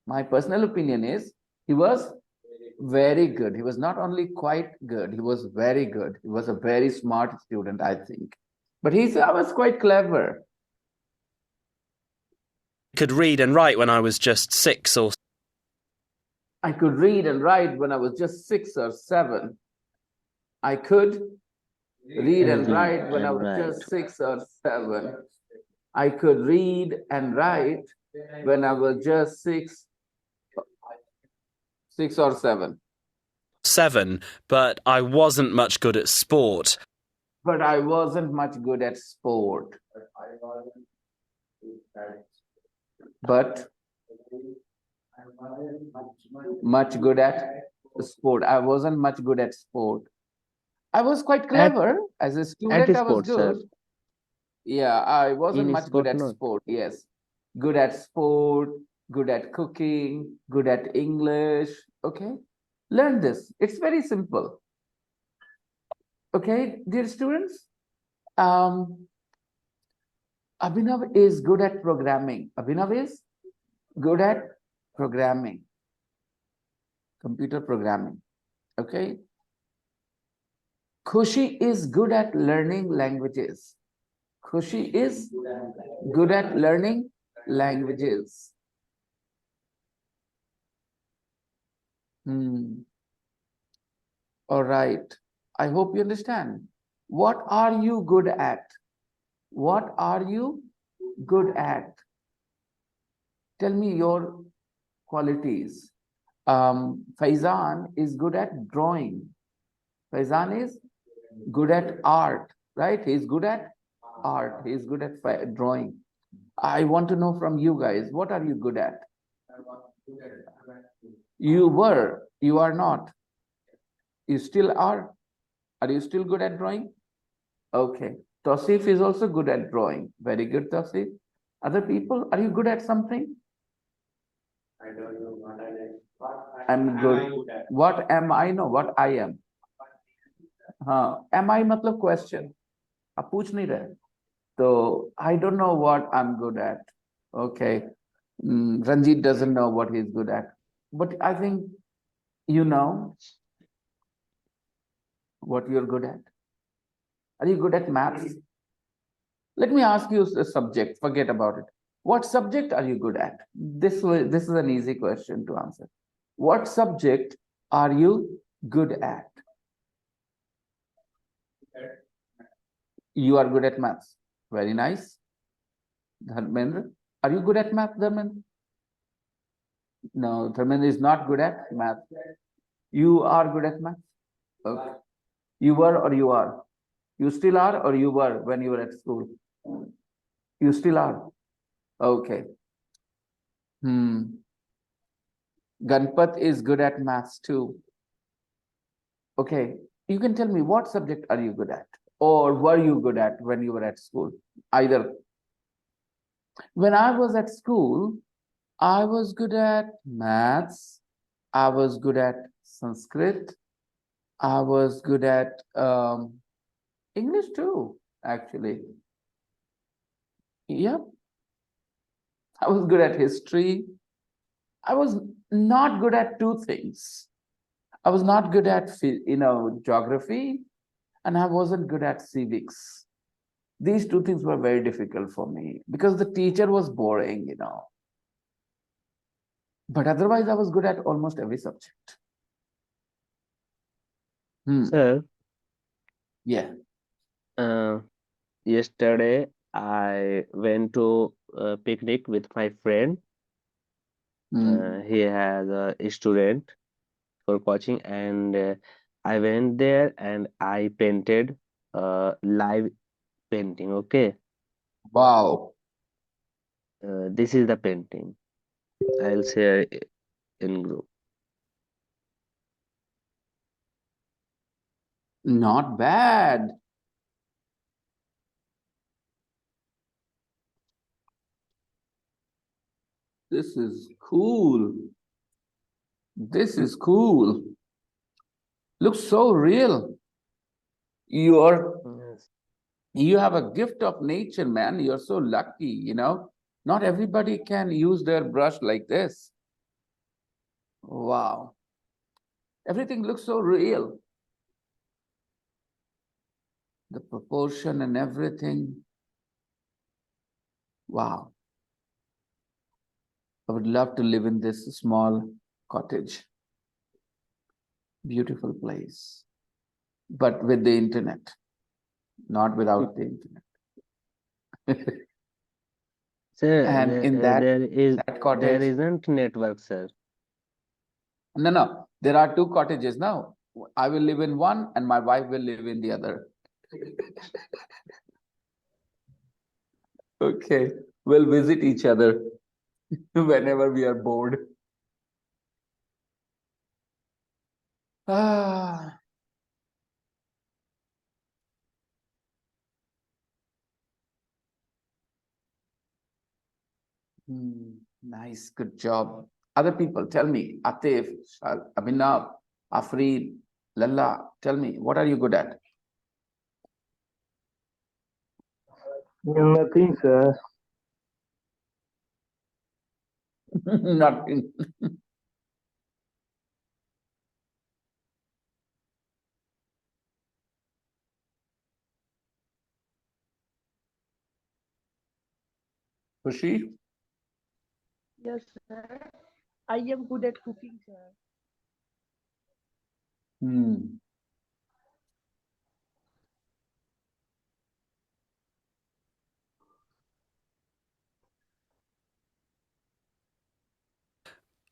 My personal opinion is he was very good. He was not only quite good, he was very good. He was a very smart student, I think. But he said, I was quite clever. Could read and write when I was just 6 or I could read and write when I was just 6 or 7. I could read and write when I was just 6 or 7. I could read and write when I was just 6 or 7. 7, but I wasn't much good at sport. But I wasn't much good at sport. But much good at sport. I wasn't much good at sport. I was quite clever as a student. I was sports, good. sir. Yeah, I wasn't In much sport, good at no. sport. Yes, good at sport, good at cooking, good at English. Okay, learn this. It's very simple. Okay, dear students. Abhinav is good at programming. Abhinav is good at programming, computer programming. Okay. Khushi is good at learning languages. Khushi is good at learning languages. All right. I hope you understand. What are you good at? What are you good at? Tell me your qualities. Faizan is good at drawing. Faizan is good at art, right? He's good at art. He's good at drawing. I want to know from you guys, what are you good at? You were, you are not. You still are. Are you still good at drawing? Okay. Tosif is also good at drawing. Very good, Tosif. Other people, are you good at something? I don't know what I like. I'm good. What am I? No, what I am. हाँ, am I मतलब question. आप पूछ नहीं रहे. So I don't know what I'm good at. Okay. Ranjit doesn't know what he's good at. But I think you know what you're good at. Are you good at maths? Let me ask you a subject. Forget about it. What subject are you good at? This is an easy question to answer. What subject are you good at? You are good at maths. Very nice. Dharmendra, are you good at math, Dharmendra? No, Dharmendra is not good at math. You are good at math? Okay. You were or you are? You still are or you were when you were at school? You still are? Okay. Ganpat is good at maths too. Okay. You can tell me what subject are you good at? Or were you good at when you were at school? Either. When I was at school, I was good at maths. I was good at Sanskrit. I was good at English too, actually. Yeah. I was good at history. I was not good at two things. I was not good at, geography, and I wasn't good at civics. These two things were very difficult for me because the teacher was boring. But otherwise, I was good at almost every subject. Sir, Yeah. yesterday I went to a picnic with my friend. He has a student for coaching, and I went there and I painted live painting. Okay, Wow. this is the painting. I'll share it in group. Not bad. This is cool. This is cool. Looks so real. Yes. You have a gift of nature, man. You're so lucky, Not everybody can use their brush like this. Wow. Everything looks so real. The proportion and everything. Wow. I would love to live in this small cottage. Beautiful place. But with the internet, not without the internet. Sir, And in that there cottage, isn't network, sir. no. There are two cottages now. I will live in one and my wife will live in the other. Okay. We'll visit each other whenever we are bored. Ah. Nice, good job. Other people, tell me, Atif, Abhinav, Afreen, Lalla, tell me, what are you good at? Nothing, sir. Nothing. Khushi? Yes, sir. I am good at cooking, sir.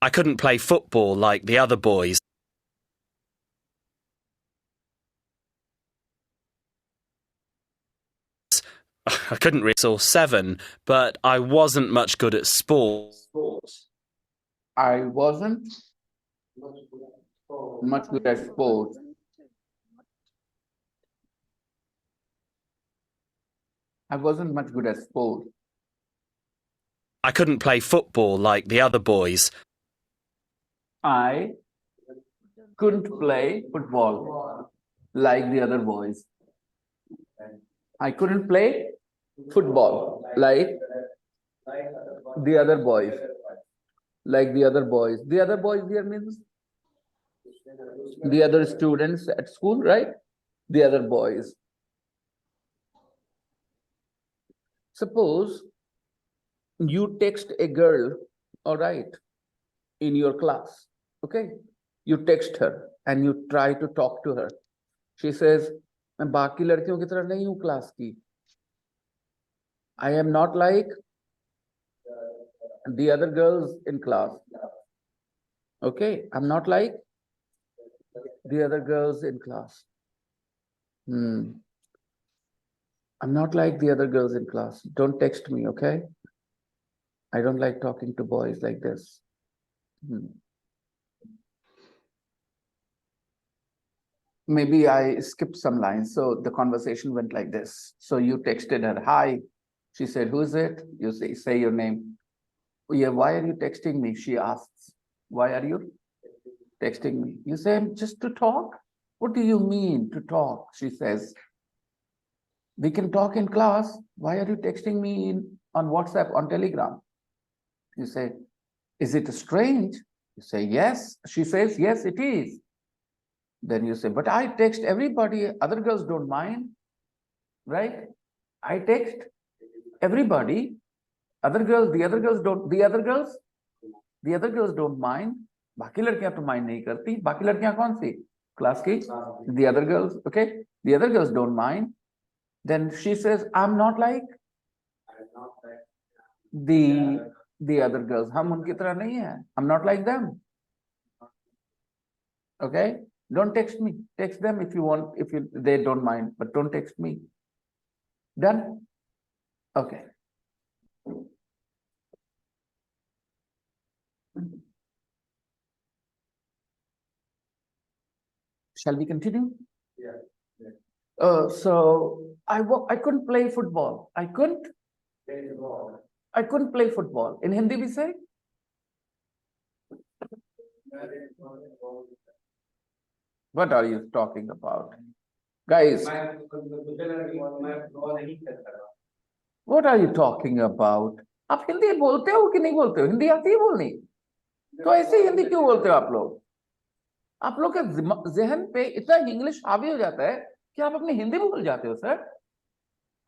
I couldn't play football like the other boys. I couldn't read till 7, but I wasn't much good at sport. I wasn't much good at sports. I wasn't much good at sport. I couldn't play football like the other boys. I couldn't play football like the other boys. I couldn't play football like the other boys. Like the other boys. The other boys here means the other students at school, right? The other boys. Suppose you text a girl, all right, in your class, okay? You text her and you try to talk to her. She says, मैं बाकी लड़कियों की तरह नहीं हूँ class की. I am not like the other girls in class. Okay, I'm not like the other girls in class. I'm not like the other girls in class. Don't text me, okay? I don't like talking to boys like this. Maybe I skipped some lines. So the conversation went like this. So you texted her, hi. She said, who is it? You say your name. Yeah, why are you texting me? She asks, why are you texting me? You say, just to talk? What do you mean to talk? She says, we can talk in class. Why are you texting me on WhatsApp, on Telegram? You say, is it strange? You say, yes. She says, yes, it is. Then you say, but I text everybody. Other girls don't mind, right? I text everybody. The other girls don't mind. बाकी लड़कियां तो mind नहीं करती. बाकी लड़कियां कौन सी? Class की? The other girls, okay? The other girls don't mind. Then she says, I'm not like the other girls. हम उनकी तरह नहीं है. I'm not like them. Okay? Don't text me. Text them if you want, they don't mind, but don't text me. Done? Okay. Shall we continue? Yeah. So I couldn't play football. I couldn't play football. In Hindi we say? What are you talking about? Guys, what are you talking about? आप हिंदी बोलते हो कि नहीं बोलते हो? हिंदी आती है बोलनी? तो ऐसे हिंदी क्यों बोलते हो आप लोग? आप लोग के जहन पे इतना इंग्लिश हावी हो जाता है कि आप अपनी हिंदी भूल जाते हो सर.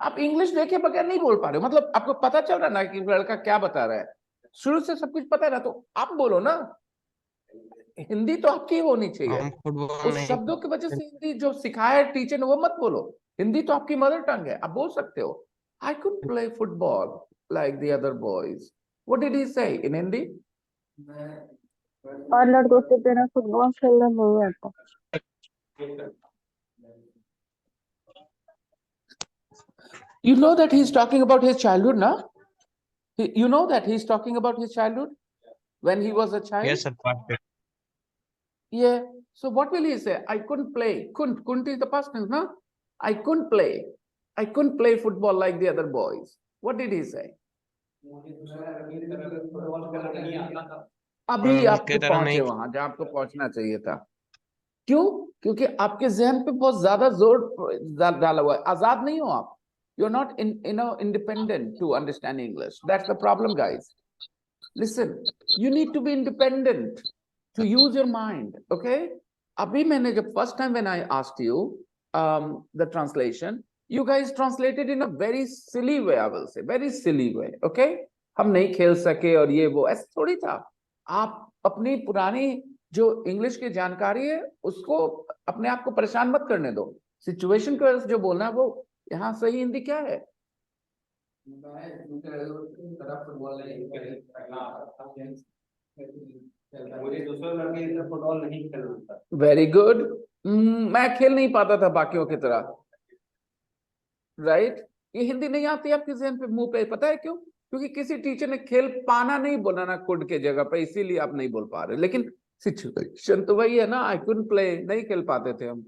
आप इंग्लिश देखे बगैर नहीं बोल पा रहे हो. मतलब आपको पता चल रहा है ना कि लड़का क्या बता रहा है. शुरू से सब कुछ पता है ना, तो आप बोलो ना. हिंदी तो आपकी होनी चाहिए. उस शब्दों की वजह से हिंदी जो सिखाया टीचर ने वो मत बोलो. हिंदी तो आपकी मदर टंग है, आप बोल सकते हो. I couldn't play football like the other boys. What did he say in Hindi? और लड़कों के बिना फुटबॉल खेलना नहीं आता. You know that he's talking about his childhood, na? You know that he's talking about his childhood when he was a child? Yes, sir. Yeah. So what will he say? I couldn't play. Couldn't is the past tense, no? I couldn't play. I couldn't play football like the other boys. What did he say? अभी आपको पहुंचे वहां जहां आपको पहुंचना चाहिए था. क्यों? क्योंकि आपके जहन पे बहुत ज्यादा जोर डाला हुआ है. आजाद नहीं हो आप. You're not independent to understand English. That's the problem, guys. Listen, you need to be independent to use your mind, okay? Abhi maine jab first time when I asked you the translation, you guys translated in a very silly way, I will say, very silly way, okay? हम नहीं खेल सके और ये वो ऐसा थोड़ी था. आप अपनी पुरानी जो इंग्लिश की जानकारी है उसको अपने आप को परेशान मत करने दो. सिचुएशन को जो बोलना है वो यहाँ सही हिंदी क्या है? मुझे दूसरे लड़के से फुटबॉल नहीं खेलता. Very good. मैं खेल नहीं पाता था बाकियों की तरह. राइट? ये हिंदी नहीं आती आपके जहन पे, मुंह पे. पता है क्यों? क्योंकि किसी टीचर ने खेल पाना नहीं बोला ना कुड के जगह पे, इसीलिए आप नहीं बोल पा रहे. लेकिन सिचुएशन तो वही है ना. आई कुडंट प्ले, नहीं खेल पाते थे हम.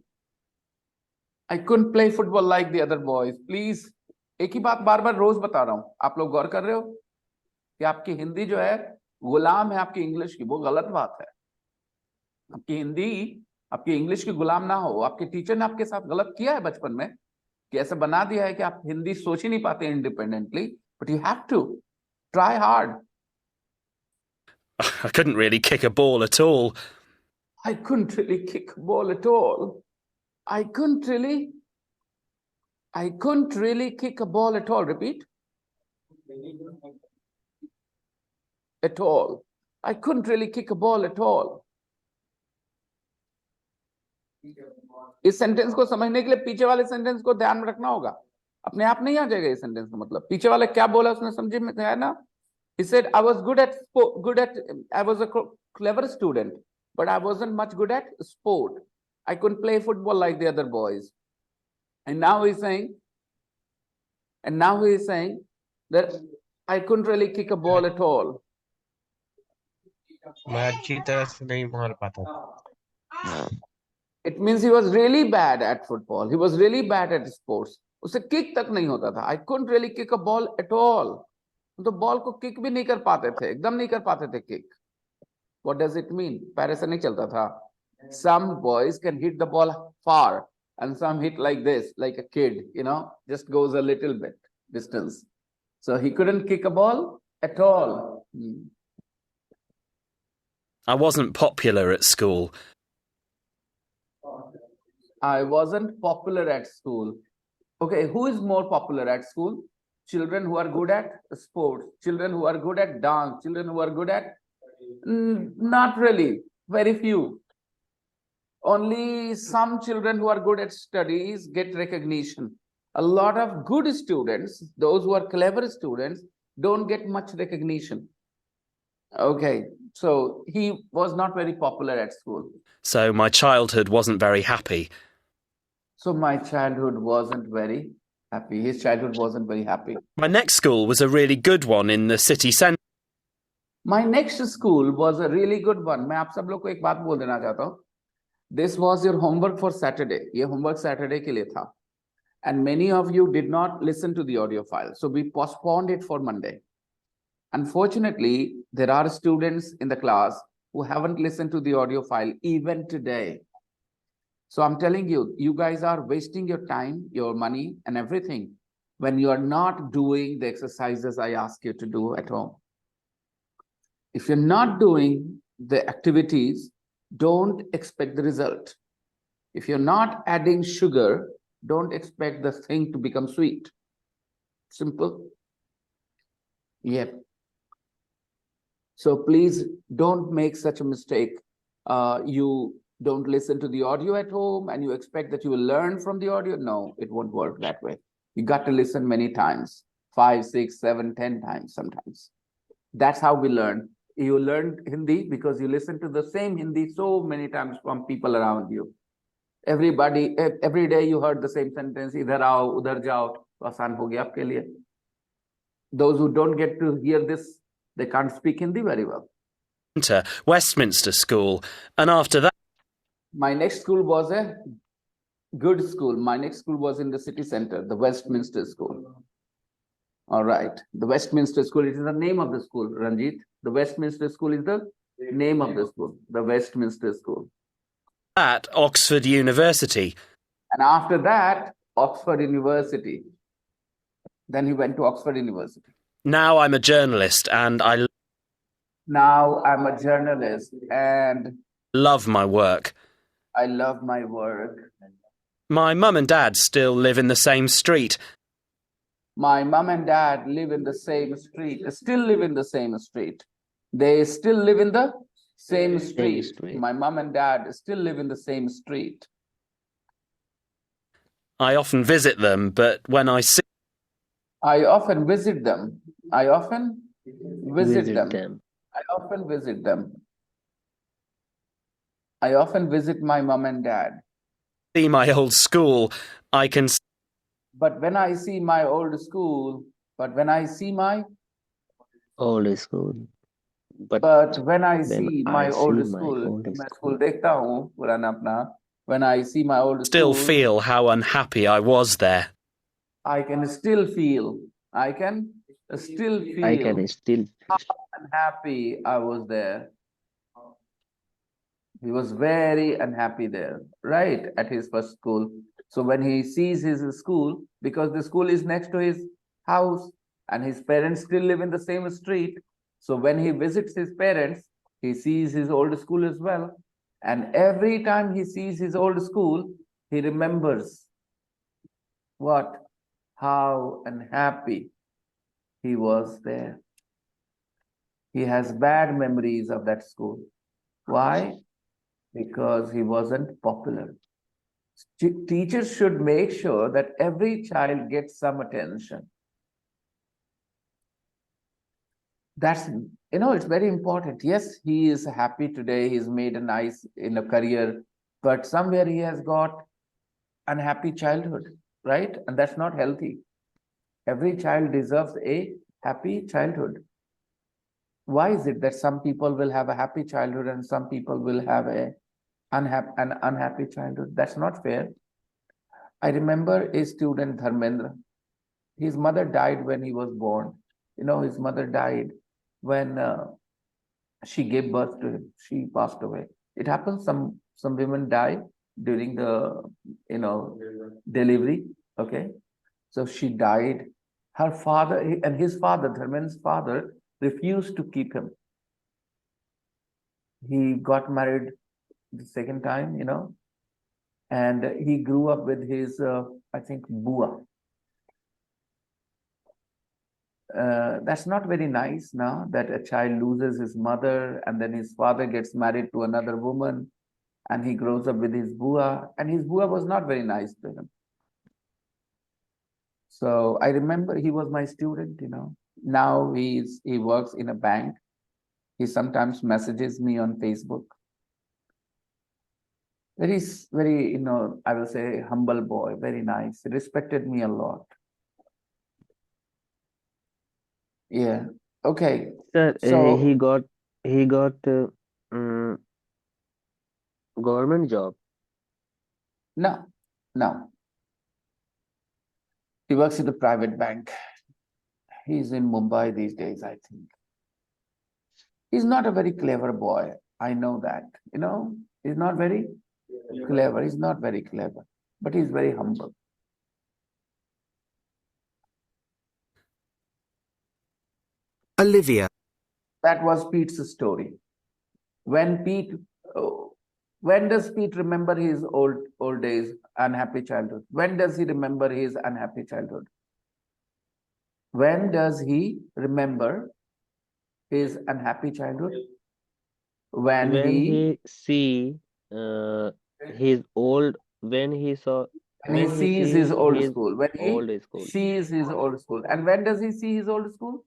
I couldn't play football like the other boys. Please एक ही बात बार बार रोज बता रहा हूं, आप लोग गौर कर रहे हो कि आपकी हिंदी जो है गुलाम है आपकी इंग्लिश की, वो गलत बात है। आपकी हिंदी आपकी इंग्लिश की गुलाम ना हो। आपके टीचर ने आपके साथ गलत किया है बचपन में कि ऐसे बना दिया है कि आप हिंदी सोच ही नहीं पाते independently, but you have to try hard. I couldn't really kick a ball at all. I couldn't really kick a ball at all. I couldn't really kick a ball at all. Repeat. At all. I couldn't really kick a ball at all. इस sentence को समझने के लिए पीछे वाले sentence को ध्यान में रखना होगा। अपने आप नहीं आ जाएगा इस सेंटेंस का मतलब। पीछे वाले क्या बोला उसने समझे में है ना। He said I was I was a clever student, but I wasn't much good at sport. I couldn't play football like the other boys. And now he's saying that I couldn't really kick a ball at all. मैं अच्छी तरह से नहीं मार पाता था। It means he was really bad at football. He was really bad at sports. उसे kick तक नहीं होता था। I couldn't really kick a ball at all. तो बॉल को किक भी नहीं कर पाते थे, एकदम नहीं कर पाते थे kick. What does it mean? पैर से नहीं चलता था। Some boys can hit the ball far and some hit like this, like a kid, just goes a little bit distance. So he couldn't kick a ball at all. I wasn't popular at school. I wasn't popular at school. Okay, who is more popular at school? Children who are good at sports, children who are good at dance, children who are good at... Not really, very few. Only some children who are good at studies get recognition. A lot of good students, those who are clever students, don't get much recognition. Okay, so he was not very popular at school. So my childhood wasn't very happy. So my childhood wasn't very happy. His childhood wasn't very happy. My next school was a really good one in the city centre. My next school was a really good one. मैं आप सब लोग को एक बात बोल देना चाहता हूँ. This was your homework for Saturday. ये homework Saturday के लिए था. And many of you did not listen to the audio file. So we postponed it for Monday. Unfortunately, there are students in the class who haven't listened to the audio file even today. So I'm telling you, you guys are wasting your time, your money, and everything when you are not doing the exercises I ask you to do at home. If you're not doing the activities, don't expect the result. If you're not adding sugar, don't expect the thing to become sweet. Simple. Yep. So please don't make such a mistake. You don't listen to the audio at home and you expect that you will learn from the audio. No, it won't work that way. You got to listen many times, 5, 6, 7, 10 times sometimes. That's how we learn. You learned Hindi because you listen to the same Hindi so many times from people around you. Every day you heard the same sentence, idhar aao, udhar jao, to aasan ho gaya aapke liye. Those who don't get to hear this, they can't speak Hindi very well. Westminster School, and after that... My next school was a good school. My next school was in the city center, the Westminster School. All right, the Westminster School, it is the name of the school, Ranjit. The Westminster School is the name of the school, the Westminster School. At Oxford University. And after that, Oxford University. Then he went to Oxford University. Now I'm a journalist and I love my work. I love my work. My mum and dad still live in the same street. My mum and dad live in the same street, still live in the same street. They still live in the same street. My mum and dad still live in the same street. I often visit them, but when I see... I often visit them. I often visit them. I often visit them. I often visit my mum and dad. See my old school, I can... But when I see my old school, Old school. but when I see my old school, मैं school देखता हूँ पुराना अपना. When I see my old still school, feel how unhappy I was there. I can still feel, I can still I feel can still unhappy I was there. He was very unhappy there, right, at his first school. So when he sees his school, because the school is next to his house and his parents still live in the same street. So when he visits his parents, he sees his old school as well. And every time he sees his old school, he remembers what? How unhappy he was there. He has bad memories of that school. Why? Because he wasn't popular. Teachers should make sure that every child gets some attention. That's, it's very important. Yes, he is happy today. He's made a nice career, but somewhere he has got unhappy childhood, right? And that's not healthy. Every child deserves a happy childhood. Why is it that some people will have a happy childhood and some people will have an unhappy childhood? That's not fair. I remember a student, Dharmendra. His mother died when he was born. His mother died when she gave birth to him. She passed away. It happens. Some women die during the delivery. Okay, so she died. Her father and his father, Dharmendra's father, refused to keep him. He got married the second time, and he grew up with his, I think, bua. That's not very nice now that a child loses his mother and then his father gets married to another woman and he grows up with his bua, and his bua was not very nice to him. So I remember he was my student, Now he works in a bank. He sometimes messages me on Facebook. Very, I will say humble boy, very nice. He respected me a lot. Yeah. Okay. sir, So he got um, government job. no, no. He works in a private bank. He's in Mumbai these days, I think. He's not a very clever boy. I know that. He's not very clever. He's not very clever, but he's very humble. Olivia. That was Pete's story. When does Pete remember his old days, unhappy childhood? When does he remember his unhappy childhood? When does he remember his unhappy childhood? When he see uh, his old when he saw he when he sees see his old his school. When he old school. sees his old school. And when does he see his old school?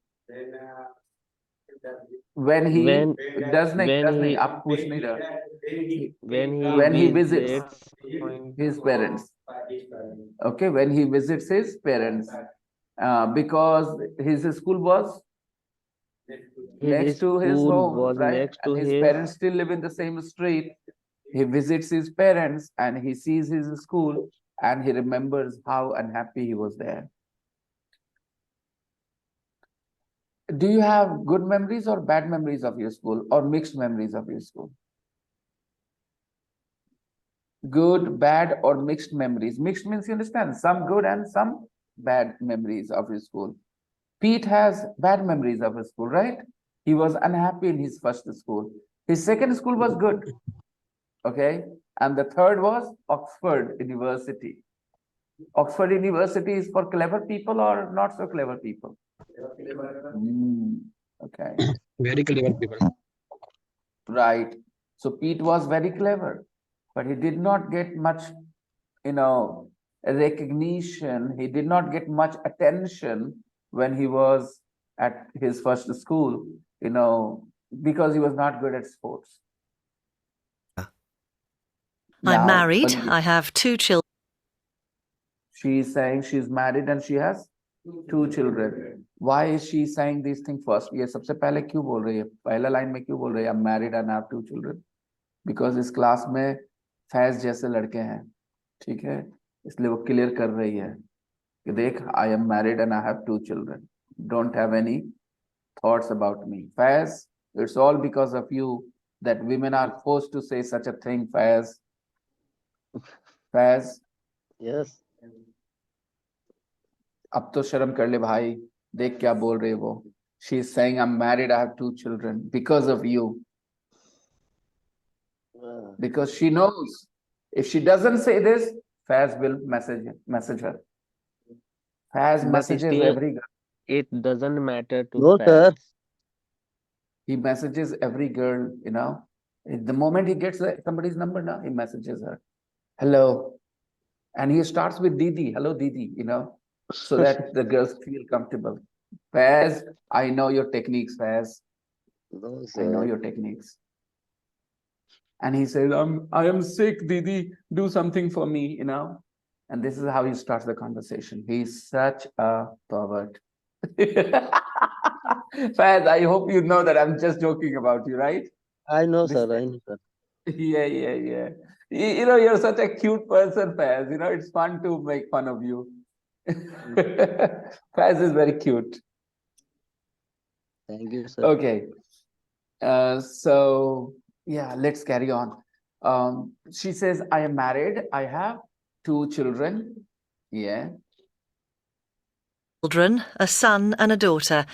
When he when does when नहीं, he आप पूछ नहीं रहे. when he Visits visits his parents. Okay, when he visits his parents, because his school was his next to his school home, was right? next to And his his parents still live in the same street. He visits his parents and he sees his school and he remembers how unhappy he was there. Do you have good memories or bad memories of your school or mixed memories of your school? Good, bad, or mixed memories. Mixed means you understand, some good and some bad memories of his school. Pete has bad memories of his school, right? He was unhappy in his first school. His second school was good. Okay. And the third was Oxford University. Oxford University is for clever people or not so clever people? Okay. Very clever people. Right. So Pete was very clever, but he did not get much, recognition. He did not get much attention when he was at his first school, because he was not good at sports. I'm Now, married. Olivia, I have 2 children. she is saying she's married and she has 2 children. Why is she saying these things first? ये सबसे पहले क्यों बोल रही है? पहला line में क्यों बोल रही है? I'm married and I have 2 children. Because इस क्लास में फैज जैसे लड़के हैं, ठीक है, इसलिए वो क्लियर कर रही है. कि देख, I am married and I have 2 children. Don't have any thoughts about me. Faz, it's all because of you that women are forced to say such a thing, Faz. Faz, Yes. अब तो शर्म कर ले भाई, देख क्या बोल रही है वो. She is saying, I'm married, I have 2 children because of you. Because she knows if she doesn't say this, Faz will message her. Faz But messages still, every girl. it doesn't matter to No, sir. Faz. He messages every girl, you know. The moment he gets somebody's number now, he messages her. Hello. And he starts with Didi. Hello, Didi, you know, so that the girls feel comfortable. Faz, I know your techniques, Faz. No, I know sir. your techniques. And he says, I am sick, Didi, do something for me, you know. And this is how he starts the conversation. He's such a pervert. Faz, I hope you know that I'm just joking about you, right? I know, This- sir. I know, sir. Yeah. You know, you're such a cute person, Faz. You know, it's fun to make fun of you. Faz is very cute. Thank you, sir. Okay. So yeah, let's carry on. She says, I am married. I have 2 children. Yeah. Children, a son and a daughter.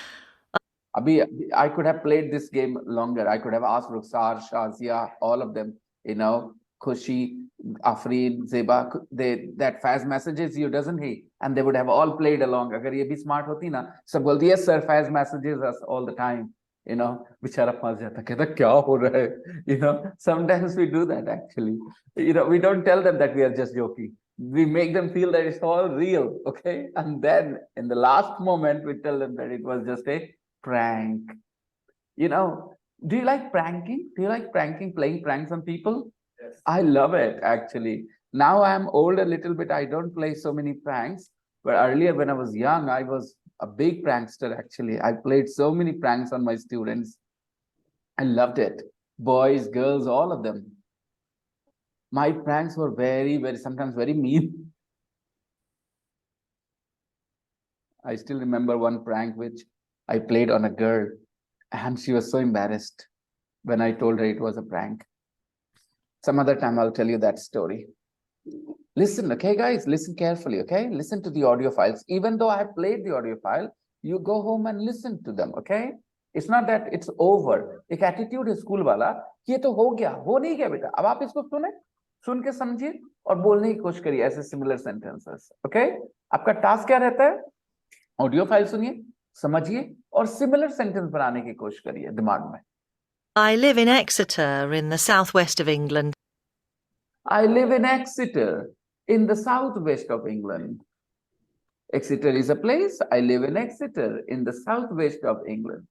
I could have played this game longer. I could have asked Rukhsar, Shazia, all of them, you know, Khushi, Afreen, Zeba, that Faz messages you, doesn't he? And they would have all played along. Agar ye bhi smart hoti na, sab bolti, yes sir, Faz messages us all the time. You know, bichara phas jata, kehta kya ho raha hai? You know, sometimes we do that actually. You know, we don't tell them that we are just joking. We make them feel that it's all real, okay? And then in the last moment, we tell them that it was just a prank. You know, do you like pranking? Do you like pranking, playing pranks on people? Yes. I love it, actually. Now I'm old a little bit. I don't play so many pranks. But earlier, when I was young, I was a big prankster, actually. I played so many pranks on my students. I loved it. Boys, girls, all of them. My pranks were very, sometimes very mean. I still remember one prank which I played on a girl, and she was so embarrassed when I told her it was a prank. Some other time I'll tell you that story. Listen, okay, guys, listen carefully, okay? Listen to the audio files. Even though I have played the audio file, you go home and listen to them, okay? It's not that it's over. एक attitude है school वाला, ये तो हो गया नहीं गया बेटा, अब आप इसको सुन के समझिए और बोलने की कोशिश करिए ऐसे similar sentences, okay? आपका टास्क क्या रहता है? ऑडियो फाइल सुनिए, समझिए और सिमिलर सेंटेंस बनाने की कोशिश करिए दिमाग में. I live in Exeter in the southwest of England. I live in Exeter in the southwest of England. Exeter is a place. I live in Exeter in the southwest of England.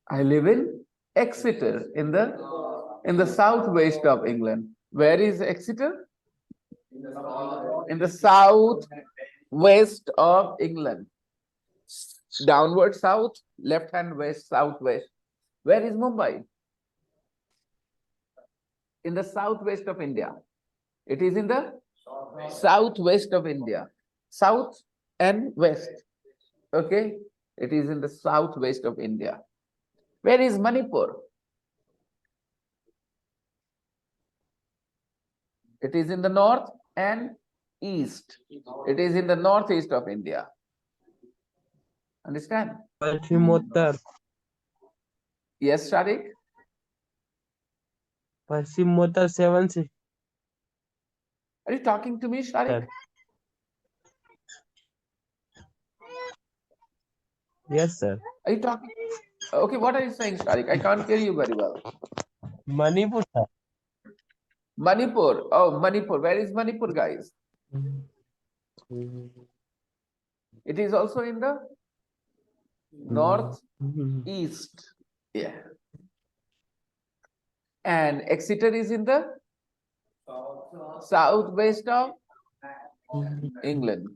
I live in Exeter in the southwest of England. Where is Exeter? In the southwest of England. Downward south, left hand west, southwest. Where is Mumbai? In the southwest of India. It is in the southwest of India. South and west. Okay? It is in the southwest of India. Where is Manipur? It is in the north and east. It is in the northeast of India. Understand? Paschimottar. Yes, Sharik? Paschimottar 7 Are you talking to me, Sharik? Yes, sir. Are you talking? Okay, what are you saying, Sharik? I can't hear you very well. Manipur, sir. Manipur. Oh, Manipur. Where is Manipur, guys? It is also in the northeast. Yeah. And Exeter is in the southwest of England.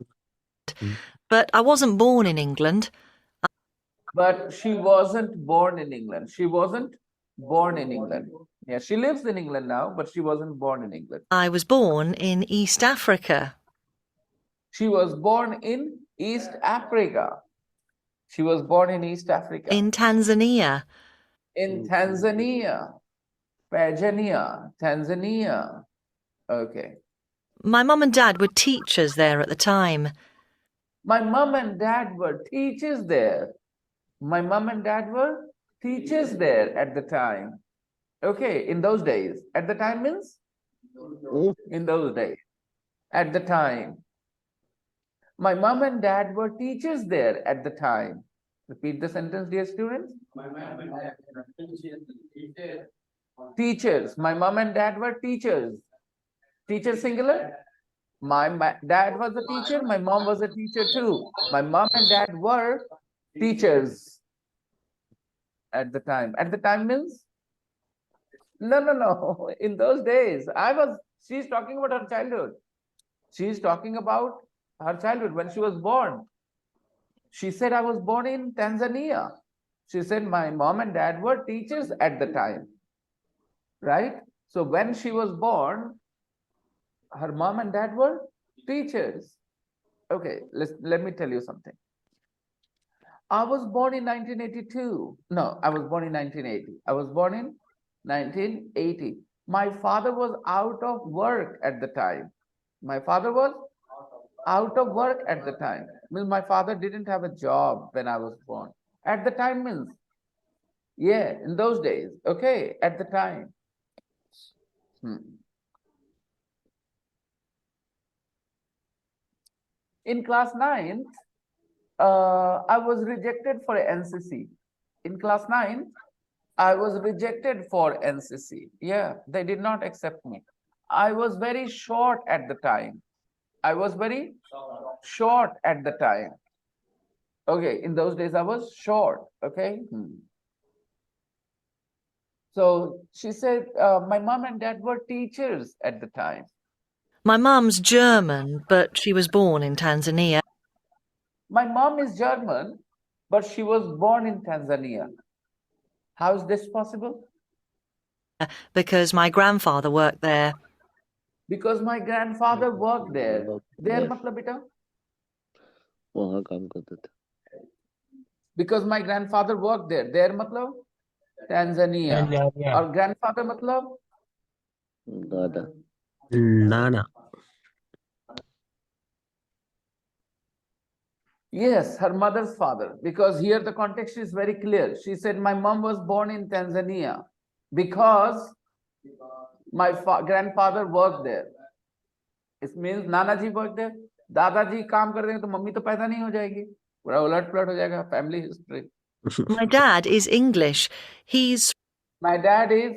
But I wasn't born in England. But she wasn't born in England. She wasn't born in England. Yeah, she lives in England now, but she wasn't born in England. I was born in East Africa. She was born in East Africa. She was born in East Africa. In Tanzania. In Tanzania. Tanzania. Okay. My mum and dad were teachers there at the time. My mum and dad were teachers there. My mum and dad were teachers there at the time. Okay, in those days. At the time means? In those days. At the time. My mum and dad were teachers there at the time. Repeat the sentence, dear students. Teachers. My mum and dad were teachers. Teacher singular. My dad was a teacher. My mom was a teacher too. My mom and dad were teachers at the time. At the time means? No. In those days, she's talking about her childhood. She's talking about her childhood when she was born. She said, I was born in Tanzania. She said, my mom and dad were teachers at the time. Right? So when she was born, her mom and dad were teachers. Okay, let me tell you something. I was born in 1982. No, I was born in 1980. I was born in 1980. My father was out of work at the time. My father was out of work at the time. Means my father didn't have a job when I was born. At the time means, yeah, in those days. Okay, at the time. In class 9th, I was rejected for NCC. In class 9th, I was rejected for NCC. Yeah, they did not accept me. I was very short at the time. I was very short at the time. Okay, in those days I was short. Okay. So she said, my mom and dad were teachers at the time. My mum's German, but she was born in Tanzania. My mom is German, but she was born in Tanzania. How is this possible? Because my grandfather worked there. Because my grandfather worked there. There matlab beta? वहाँ काम करते थे. Because my grandfather worked there. There matlab? Tanzania. Or grandfather matlab? दादा. Nana. Yes, her mother's father. Because here the context is very clear. She said, my mom was born in Tanzania because my grandfather worked there. It means Nana ji worked there. दादाजी काम कर देंगे तो mummy तो पैदा नहीं हो जाएगी. पूरा उलट-पुलट हो जाएगा. Family history. My dad is English. My dad is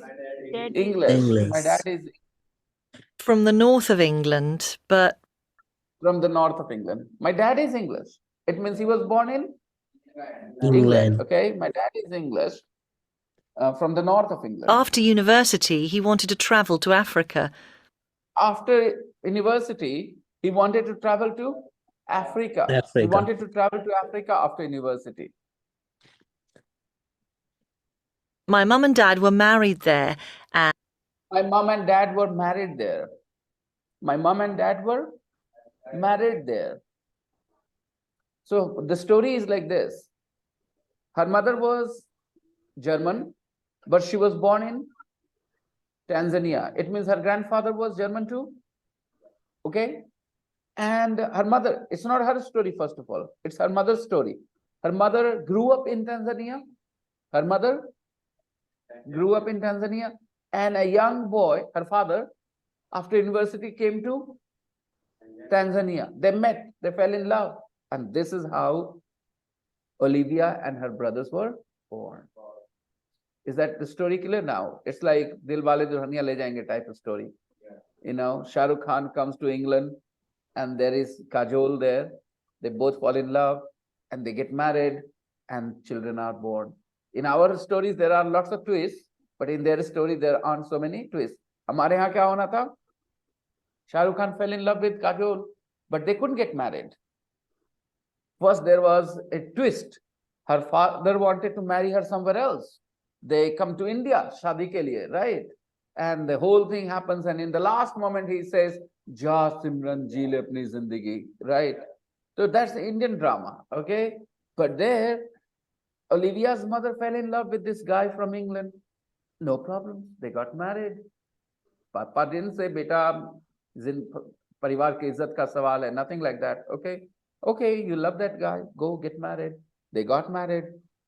English. My dad is from the north of England, but from the north of England. My dad is English. It means he was born in England. Okay, my dad is English. From the north of England. After university, he wanted to travel to Africa. After university, he wanted to travel to Africa. He wanted to travel to Africa after university. My mum and dad were married there. And my mum and dad were married there. My mum and dad were married there. So the story is like this. Her mother was German, but she was born in Tanzania. It means her grandfather was German too. Okay. And her mother, it's not her story, first of all. It's her mother's story. Her mother grew up in Tanzania. Her mother grew up in Tanzania. And a young boy, her father, after university came to Tanzania. They met, they fell in love. And this is how Olivia and her brothers were born. Is that the story clear now? It's like Dil Wale Dulhaniya Le Jayenge type of story. You know, Shah Rukh Khan comes to England and there is Kajol there. They both fall in love and they get married and children are born. In our stories, there are lots of twists, but in their story, there aren't so many twists. Hamare yahan kya hona tha? Shah Rukh Khan fell in love with Kajol, but they couldn't get married. First, there was a twist. Her father wanted to marry her somewhere else. They come to India, shadi ke liye, right? And the whole thing happens. And in the last moment, he says, Ja Simran ji le apni zindagi, right? So that's the Indian drama, okay? But there, Olivia's mother fell in love with this guy from England. No problem. They got married. Papa didn't say, beta, परिवार की इज्जत का सवाल है, nothing like that. Okay, okay, you love that guy, go get married. They got married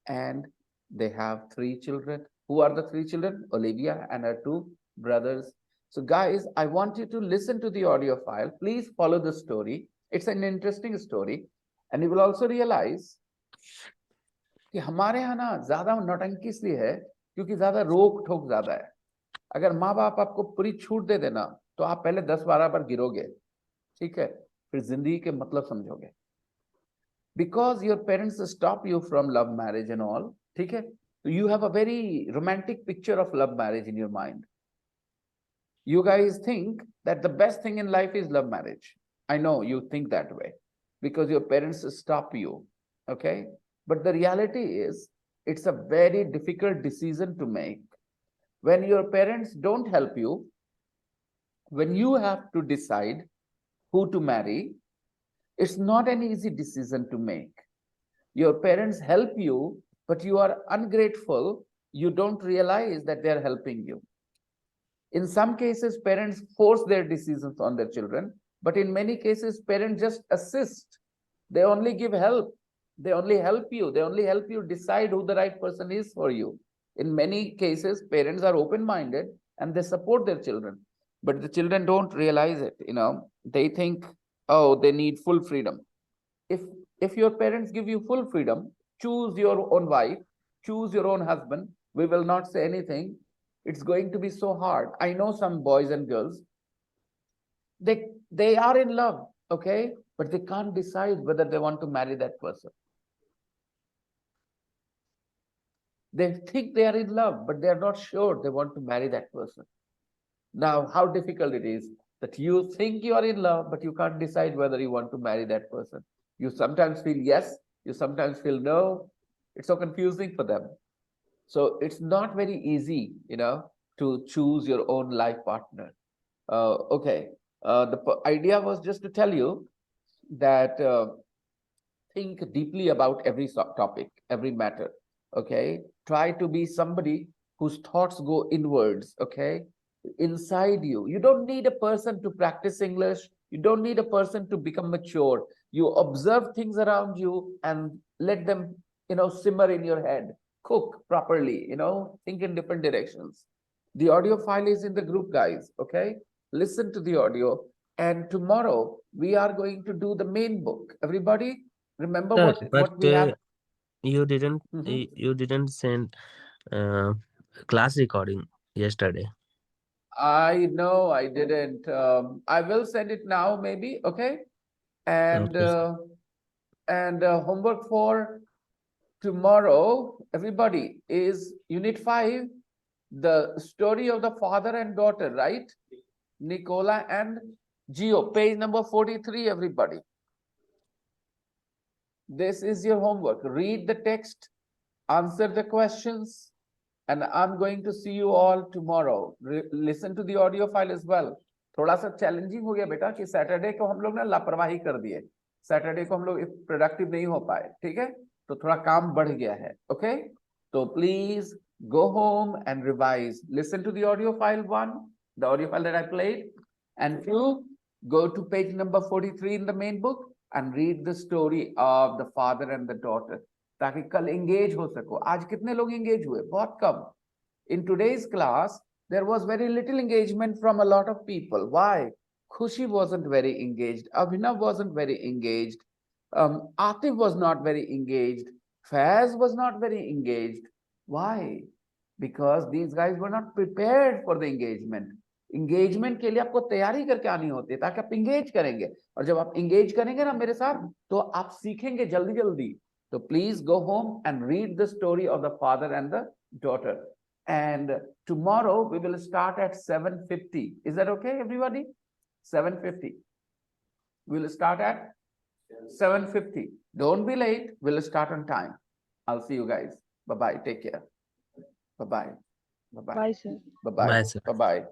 and they have 3 children. Who are the 3 children? Olivia and her 2 brothers. So guys, I want you to listen to the audio file. Please follow the story. It's an interesting story and you will also realize कि हमारे यहाँ ना ज्यादा नौटंकी इसलिए है क्योंकि ज्यादा रोक ठोक ज्यादा है। अगर माँ बाप आपको पूरी छूट दे देना तो आप पहले 10-12 बार गिरोगे, ठीक है, फिर जिंदगी के मतलब समझोगे। Because your parents stop you from love marriage and all, ठीक है, तो you have a very romantic picture of love marriage in your mind. You guys think that the best thing in life is love marriage. I know you think that way because your parents stop you, okay? But the reality is it's a very difficult decision to make. When your parents don't help you, when you have to decide who to marry, it's not an easy decision to make. Your parents help you, but you are ungrateful. You don't realize that they are helping you. In some cases, parents force their decisions on their children, but in many cases, parents just assist. They only give help. They only help you. They only help you decide who the right person is for you. In many cases, parents are open-minded and they support their children, but the children don't realize it. They think, oh, they need full freedom. If your parents give you full freedom, choose your own wife, choose your own husband, we will not say anything. It's going to be so hard. I know some boys and girls, they are in love, okay, but they can't decide whether they want to marry that person. They think they are in love, but they are not sure they want to marry that person. Now, how difficult it is that you think you are in love, but you can't decide whether you want to marry that person. You sometimes feel yes, you sometimes feel no. It's so confusing for them. So it's not very easy, to choose your own life partner. Okay. The idea was just to tell you that think deeply about every topic, every matter. Okay. Try to be somebody whose thoughts go inwards. Okay. Inside you. You don't need a person to practice English. You don't need a person to become mature. You observe things around you and let them, simmer in your head. Cook properly, think in different directions. The audio file is in the group, guys, okay? Listen to the audio. And tomorrow, we are going to do the main book. Everybody, remember what we have? You didn't send class recording yesterday. I know I didn't. I will send it now, maybe, okay? And homework for tomorrow, everybody, is Unit 5, the story of the father and daughter, right? Nicola and Gio, page number 43, everybody. This is your homework. Read the text, answer the questions, and I'm going to see you all tomorrow. Listen to the audio file as well. थोड़ा सा challenging हो गया बेटा कि Saturday को हम लोग ना लापरवाही कर दिए, सैटरडे को हम लोग प्रोडक्टिव नहीं हो पाए, ठीक है, तो थोड़ा काम बढ़ गया है, ओके? तो please go home and revise. Listen to the audio file 1, the audio file that I played, and 2, go to page number 43 in the main book and read the story of the father and the daughter, ताकि कल engage हो सको. आज कितने लोग engage हुए? बहुत कम. In today's class, there was very little engagement from a lot of people. Why? Khushi wasn't very engaged. Abhinav wasn't very engaged. Atif was not very engaged. Faz was not very engaged. Why? Because these guys were not prepared for the engagement. Engagement के लिए आपको तैयारी करके आनी होती है ताकि आप engage करेंगे, और जब आप engage करेंगे ना मेरे साथ तो आप सीखेंगे जल्दी जल्दी. So please go home and read the story of the father and the daughter. And tomorrow we will start at 7:50. Is that okay, everybody? 7:50. We will start at 7:50. Don't be late. We'll start on time. I'll see you guys. Bye-bye. Take care. Bye-bye. Bye-bye. Bye, sir. Bye-bye. Bye, sir. Bye-bye.